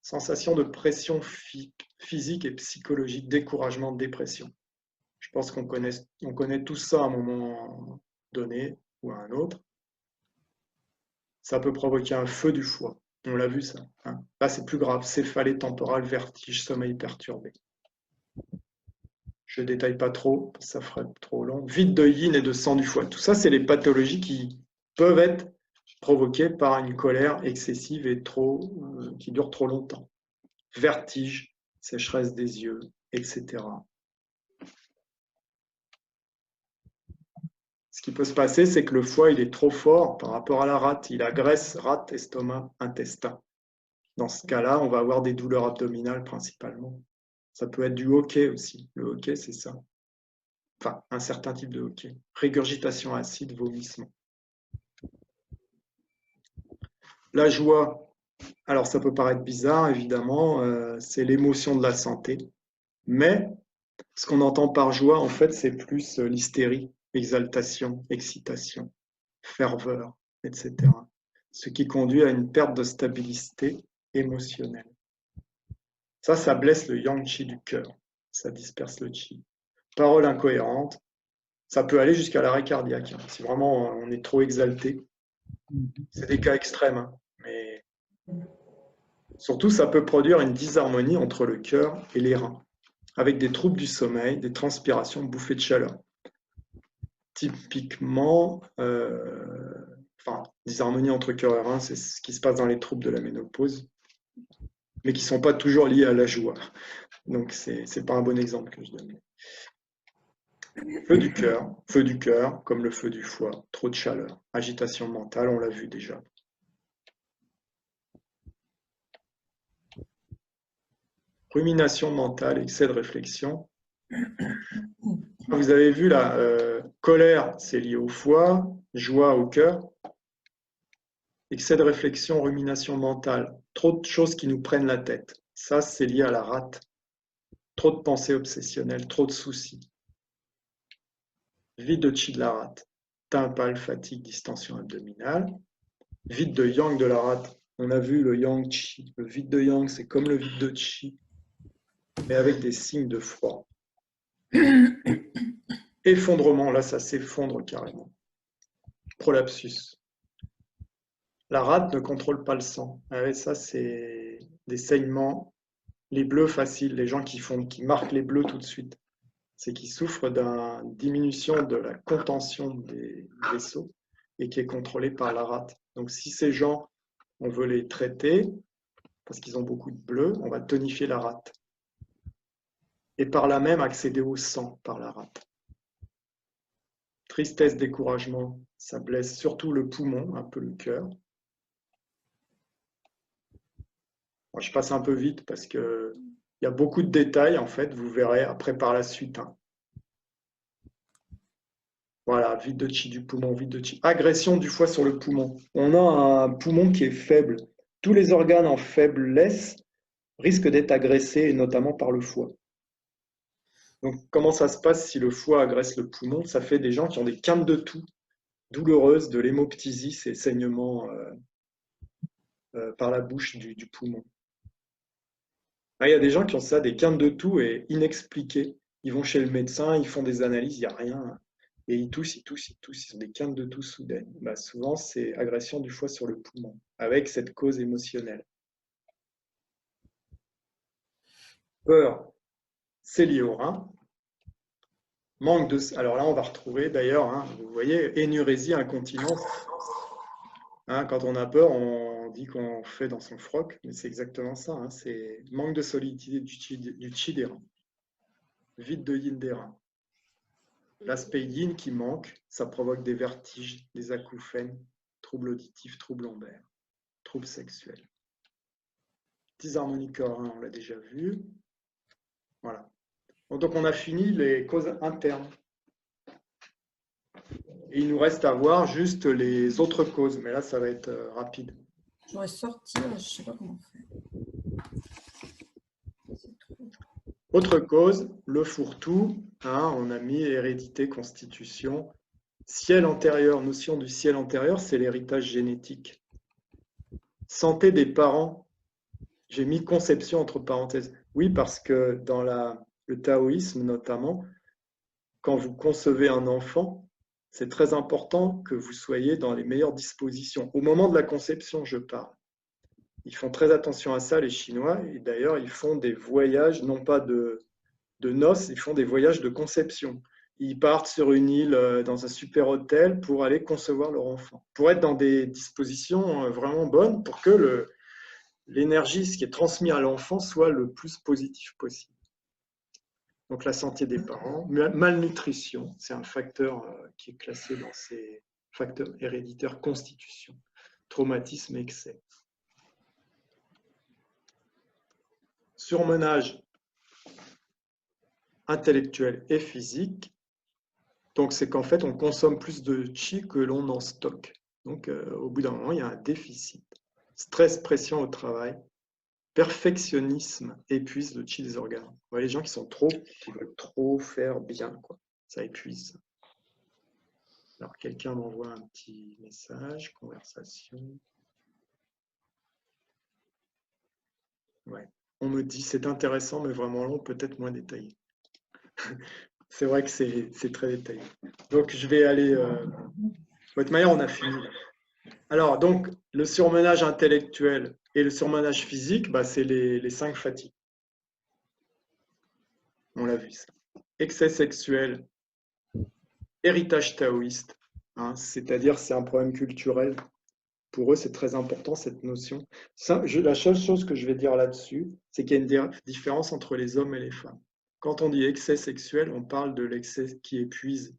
sensation de pression physique et psychologique, découragement, dépression. Je pense qu'on connaît tout ça à un moment donné ou à un autre. Ça peut provoquer un feu du foie. On l'a vu ça. Là, c'est plus grave. Céphalée temporale, vertige, sommeil perturbé. Je ne détaille pas trop, ça ferait trop long. Vide de yin et de sang du foie. Tout ça, c'est les pathologies qui peuvent être provoquées par une colère excessive et qui dure trop longtemps. Vertige, sécheresse des yeux, etc. Ce qui peut se passer, c'est que le foie, il est trop fort par rapport à la rate. Il agresse rate, estomac, intestin. Dans ce cas-là, on va avoir des douleurs abdominales principalement. Ça peut être du hoquet aussi. Le hoquet, c'est ça. Enfin, un certain type de hoquet. Régurgitation acide, vomissement. La joie, alors ça peut paraître bizarre, évidemment, c'est l'émotion de la santé. Mais ce qu'on entend par joie, en fait, c'est plus l'hystérie, exaltation, excitation, ferveur, etc. Ce qui conduit à une perte de stabilité émotionnelle. Ça blesse le yang qi du cœur. Ça disperse le qi. Parole incohérente, ça peut aller jusqu'à l'arrêt cardiaque. Si vraiment on est trop exalté, c'est des cas extrêmes. Mais surtout, ça peut produire une disharmonie entre le cœur et les reins, avec des troubles du sommeil, des transpirations, bouffées de chaleur. Typiquement, disharmonie entre cœur et rein, c'est ce qui se passe dans les troubles de la ménopause, mais qui ne sont pas toujours liés à la joie. Donc, ce n'est pas un bon exemple que je donne. Feu du cœur, comme le feu du foie, trop de chaleur, agitation mentale, on l'a vu déjà. Rumination mentale, excès de réflexion. Vous avez vu là, colère, c'est lié au foie, joie au cœur. Excès de réflexion, rumination mentale, trop de choses qui nous prennent la tête. Ça, c'est lié à la rate. Trop de pensées obsessionnelles, trop de soucis. Vide de qi de la rate, tympale, fatigue, distension abdominale. Vide de yang de la rate, on a vu le yang qi. Le vide de yang, c'est comme le vide de qi, mais avec des signes de froid. Effondrement, là, ça s'effondre carrément. Prolapsus. La rate ne contrôle pas le sang. Ça, c'est des saignements. Les bleus faciles, les gens qui marquent les bleus tout de suite, c'est qu'ils souffrent d'une diminution de la contention des vaisseaux et qui est contrôlée par la rate. Donc, si ces gens, on veut les traiter, parce qu'ils ont beaucoup de bleus, on va tonifier la rate. Et par là même accéder au sang par la rate. Tristesse, découragement, ça blesse surtout le poumon, un peu le cœur. Bon, je passe un peu vite parce qu'il y a beaucoup de détails, en fait, vous verrez après par la suite. Voilà, vide de qi du poumon, vide de qi. Agression du foie sur le poumon. On a un poumon qui est faible. Tous les organes en faiblesse risquent d'être agressés, et notamment par le foie. Donc, comment ça se passe si le foie agresse le poumon? Ça fait des gens qui ont des quintes de toux, douloureuse de l'hémoptysie, et saignements par la bouche du poumon. Il y a des gens qui ont ça, des quintes de toux et inexpliquées. Ils vont chez le médecin, ils font des analyses, il n'y a rien. Et ils toussent, ils ont des quintes de toux soudaines. Souvent, c'est agression du foie sur le poumon, avec cette cause émotionnelle. Peur, c'est lié au rein. Manque de... Alors là, on va retrouver d'ailleurs, vous voyez, énurésie, incontinence. Quand on a peur, on dit qu'on fait dans son froc, mais c'est exactement ça. C'est manque de solidité du chi des reins. Vide de yin des reins. L'aspect yin qui manque, ça provoque des vertiges, des acouphènes, troubles auditifs, troubles lombaires, troubles sexuels. Dysharmonie corps, on l'a déjà vu. Voilà. Donc on a fini les causes internes. Et il nous reste à voir juste les autres causes, mais là ça va être rapide. J'aurais sorti, je ne sais pas comment faire. Autre cause, le fourre-tout, on a mis hérédité, constitution, ciel antérieur, notion du ciel antérieur, c'est l'héritage génétique. Santé des parents, j'ai mis conception entre parenthèses. Oui, parce que dans le taoïsme notamment, quand vous concevez un enfant, c'est très important que vous soyez dans les meilleures dispositions. Au moment de la conception, je parle. Ils font très attention à ça, les Chinois, et d'ailleurs, ils font des voyages, non pas de noces, ils font des voyages de conception. Ils partent sur une île, dans un super hôtel, pour aller concevoir leur enfant, pour être dans des dispositions vraiment bonnes, pour que l'énergie, ce qui est transmis à l'enfant, soit le plus positif possible. Donc la santé des parents, malnutrition, c'est un facteur qui est classé dans ces facteurs héréditaires, constitution, traumatisme, excès. Surmenage intellectuel et physique. Donc c'est qu'en fait on consomme plus de chi que l'on en stocke. Donc au bout d'un moment il y a un déficit. Stress, pression au travail, perfectionnisme épuise le chi des organes. Vous voyez, les gens qui veulent trop faire bien, quoi. Ça épuise. Alors quelqu'un m'envoie un petit message, conversation. Ouais. On me dit c'est intéressant mais vraiment long, peut-être moins détaillé. C'est vrai que c'est très détaillé. Donc je vais aller. De toute manière, on a fini. Alors donc le surmenage intellectuel et le surmenage physique, c'est les 5 fatigues. On l'a vu ça. Excès sexuel, héritage taoïste, c'est-à-dire c'est un problème culturel. Pour eux, c'est très important cette notion. La seule chose que je vais dire là-dessus, c'est qu'il y a une différence entre les hommes et les femmes. Quand on dit excès sexuel, on parle de l'excès qui épuise,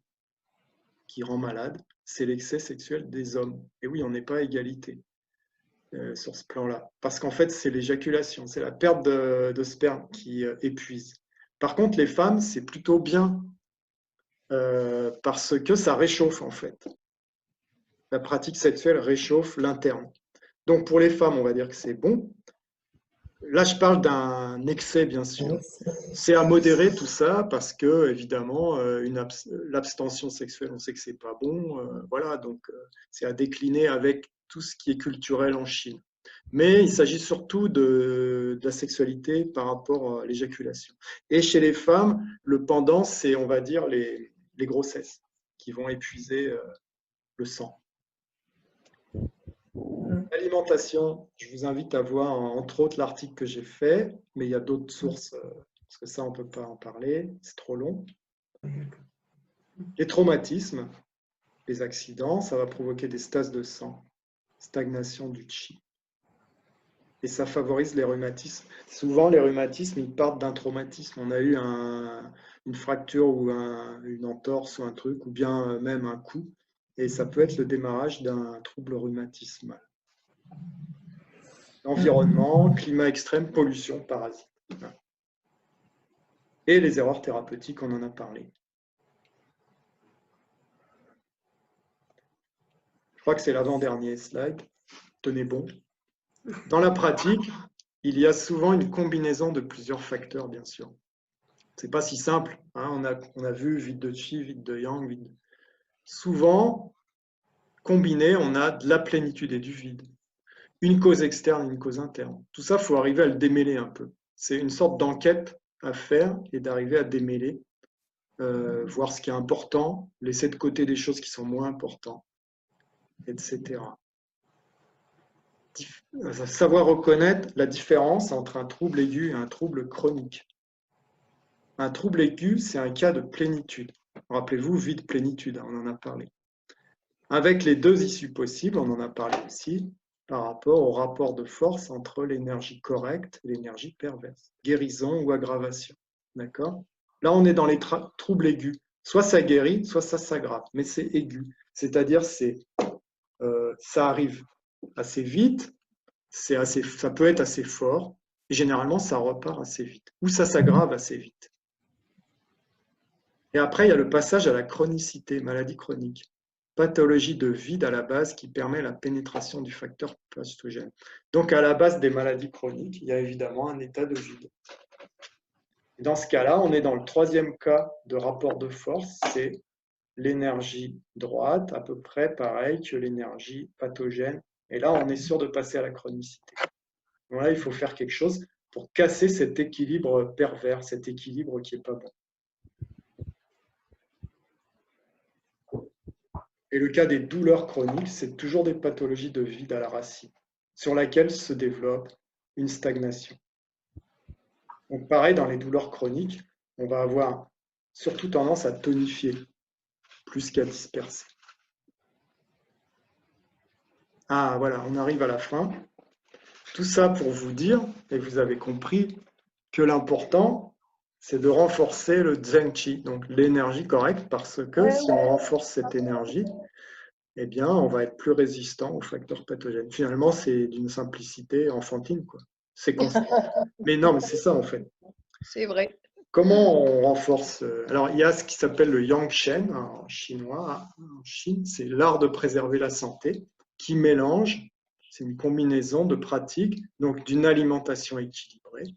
qui rend malade. C'est l'excès sexuel des hommes. Et oui, on n'est pas à égalité sur ce plan-là. Parce qu'en fait, c'est l'éjaculation, c'est la perte de sperme qui épuise. Par contre, les femmes, c'est plutôt bien parce que ça réchauffe en fait. La pratique sexuelle réchauffe l'interne. Donc pour les femmes, on va dire que c'est bon. Là, je parle d'un excès, bien sûr. C'est à modérer tout ça parce que, évidemment, l'abstention sexuelle, on sait que c'est pas bon. Voilà, donc c'est à décliner avec tout ce qui est culturel en Chine. Mais il s'agit surtout de la sexualité par rapport à l'éjaculation. Et chez les femmes, le pendant, c'est, on va dire, les grossesses qui vont épuiser le sang. L'alimentation, je vous invite à voir entre autres l'article que j'ai fait, mais il y a d'autres sources, parce que ça on ne peut pas en parler, c'est trop long. Les traumatismes, les accidents, ça va provoquer des stases de sang, stagnation du chi. Et ça favorise les rhumatismes. Souvent les rhumatismes, ils partent d'un traumatisme. On a eu une fracture ou une entorse ou un truc, ou bien même un coup. Et ça peut être le démarrage d'un trouble rhumatismal. Environnement, climat extrême, pollution, parasites. Et les erreurs thérapeutiques, on en a parlé. Je crois que c'est l'avant-dernier slide. Tenez bon. Dans la pratique, il y a souvent une combinaison de plusieurs facteurs, bien sûr. Ce n'est pas si simple. On a vu vide de chi, vide de yang, vide. Souvent, combinés, on a de la plénitude et du vide. Une cause externe et une cause interne. Tout ça, il faut arriver à le démêler un peu. C'est une sorte d'enquête à faire et d'arriver à démêler, voir ce qui est important, laisser de côté des choses qui sont moins importantes, etc. Savoir reconnaître la différence entre un trouble aigu et un trouble chronique. Un trouble aigu, c'est un cas de plénitude. Rappelez-vous, vide, plénitude, on en a parlé. Avec les deux issues possibles, on en a parlé aussi, par rapport au rapport de force entre l'énergie correcte et l'énergie perverse. Guérison ou aggravation. D'accord? Là, on est dans les troubles aigus. Soit ça guérit, soit ça s'aggrave. Mais c'est aigu. C'est-à-dire, ça arrive assez vite, ça peut être assez fort, et généralement, ça repart assez vite. Ou ça s'aggrave assez vite. Et après, il y a le passage à la chronicité, maladie chronique. Pathologie de vide à la base qui permet la pénétration du facteur pathogène. Donc, à la base des maladies chroniques, il y a évidemment un état de vide. Dans ce cas-là, on est dans le troisième cas de rapport de force, c'est l'énergie droite, à peu près pareil que l'énergie pathogène. Et là, on est sûr de passer à la chronicité. Donc là, il faut faire quelque chose pour casser cet équilibre pervers, cet équilibre qui n'est pas bon. Et le cas des douleurs chroniques, c'est toujours des pathologies de vide à la racine, sur laquelle se développe une stagnation. Donc pareil, dans les douleurs chroniques, on va avoir surtout tendance à tonifier, plus qu'à disperser. Ah voilà, on arrive à la fin. Tout ça pour vous dire, et vous avez compris, que l'important, c'est de renforcer le Zheng Qi, donc l'énergie correcte, parce que si on renforce cette énergie, eh bien, on va être plus résistant aux facteurs pathogènes. Finalement, c'est d'une simplicité enfantine, quoi. C'est mais non, mais c'est ça, en fait. C'est vrai. Comment on renforce? Alors, il y a ce qui s'appelle le Yang Shen en chinois. En Chine, c'est l'art de préserver la santé, qui mélange, c'est une combinaison de pratiques, donc d'une alimentation équilibrée,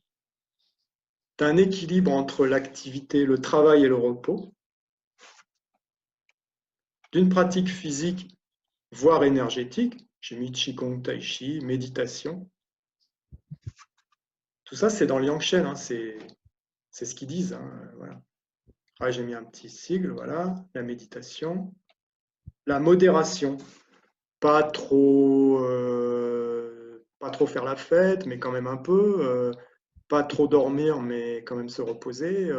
d'un équilibre entre l'activité, le travail et le repos, d'une pratique physique, voire énergétique, j'ai mis Qigong, Tai Chi, méditation. Tout ça, c'est dans le Yang Shen, hein, c'est ce qu'ils disent. Hein, voilà. Ah, j'ai mis un petit sigle, voilà, la méditation. La modération, pas trop faire la fête, mais quand même un peu. Pas trop dormir, mais quand même se reposer.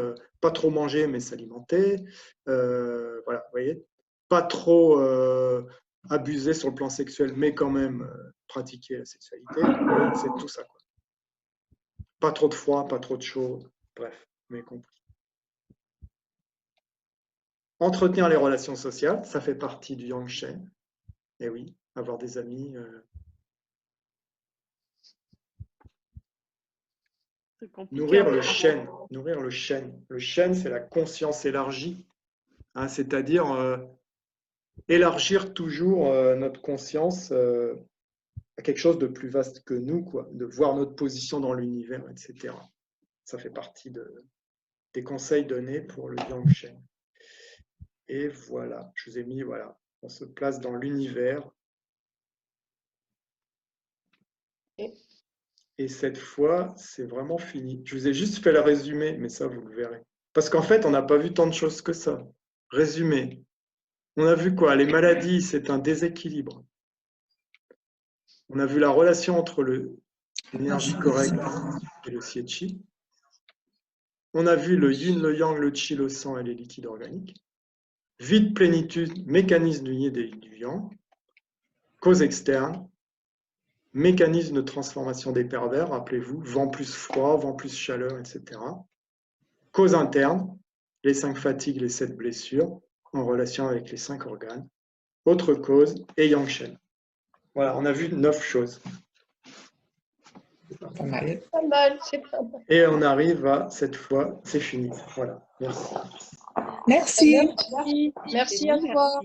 Pas trop manger, mais s'alimenter. Voilà, vous voyez. Pas trop abuser sur le plan sexuel, mais quand même pratiquer la sexualité. C'est tout ça, quoi. Pas trop de froid, pas trop de chaud. Bref, vous m'avez compris. Entretenir les relations sociales, ça fait partie du Yang Shen. Et oui, avoir des amis. Nourrir le Shen. Nourrir le Shen. Le Shen, c'est la conscience élargie. Hein, c'est-à-dire élargir toujours notre conscience à quelque chose de plus vaste que nous, quoi, de voir notre position dans l'univers, etc. Ça fait partie des conseils donnés pour le Yang Shen. Et voilà, je vous ai mis, voilà, on se place dans l'univers. Et cette fois, c'est vraiment fini. Je vous ai juste fait le résumé, mais ça, vous le verrez. Parce qu'en fait, on n'a pas vu tant de choses que ça. Résumé. On a vu quoi? Les maladies, c'est un déséquilibre. On a vu la relation entre l'énergie correcte et le Xie-Qi. On a vu le yin, le yang, le qi, le sang et les liquides organiques. Vide, plénitude, mécanisme du yin et du yang. Cause externe. Mécanisme de transformation des pervers, rappelez-vous, vent plus froid, vent plus chaleur, etc. Cause interne, les 5 fatigues, les 7 blessures, en relation avec les 5 organes. Autre cause, et Yang Shen. Voilà, on a vu 9 choses. Pas mal. Pas mal, c'est pas mal. Et on arrive à, cette fois, c'est fini. Voilà, merci. Merci. Merci. Merci à toi.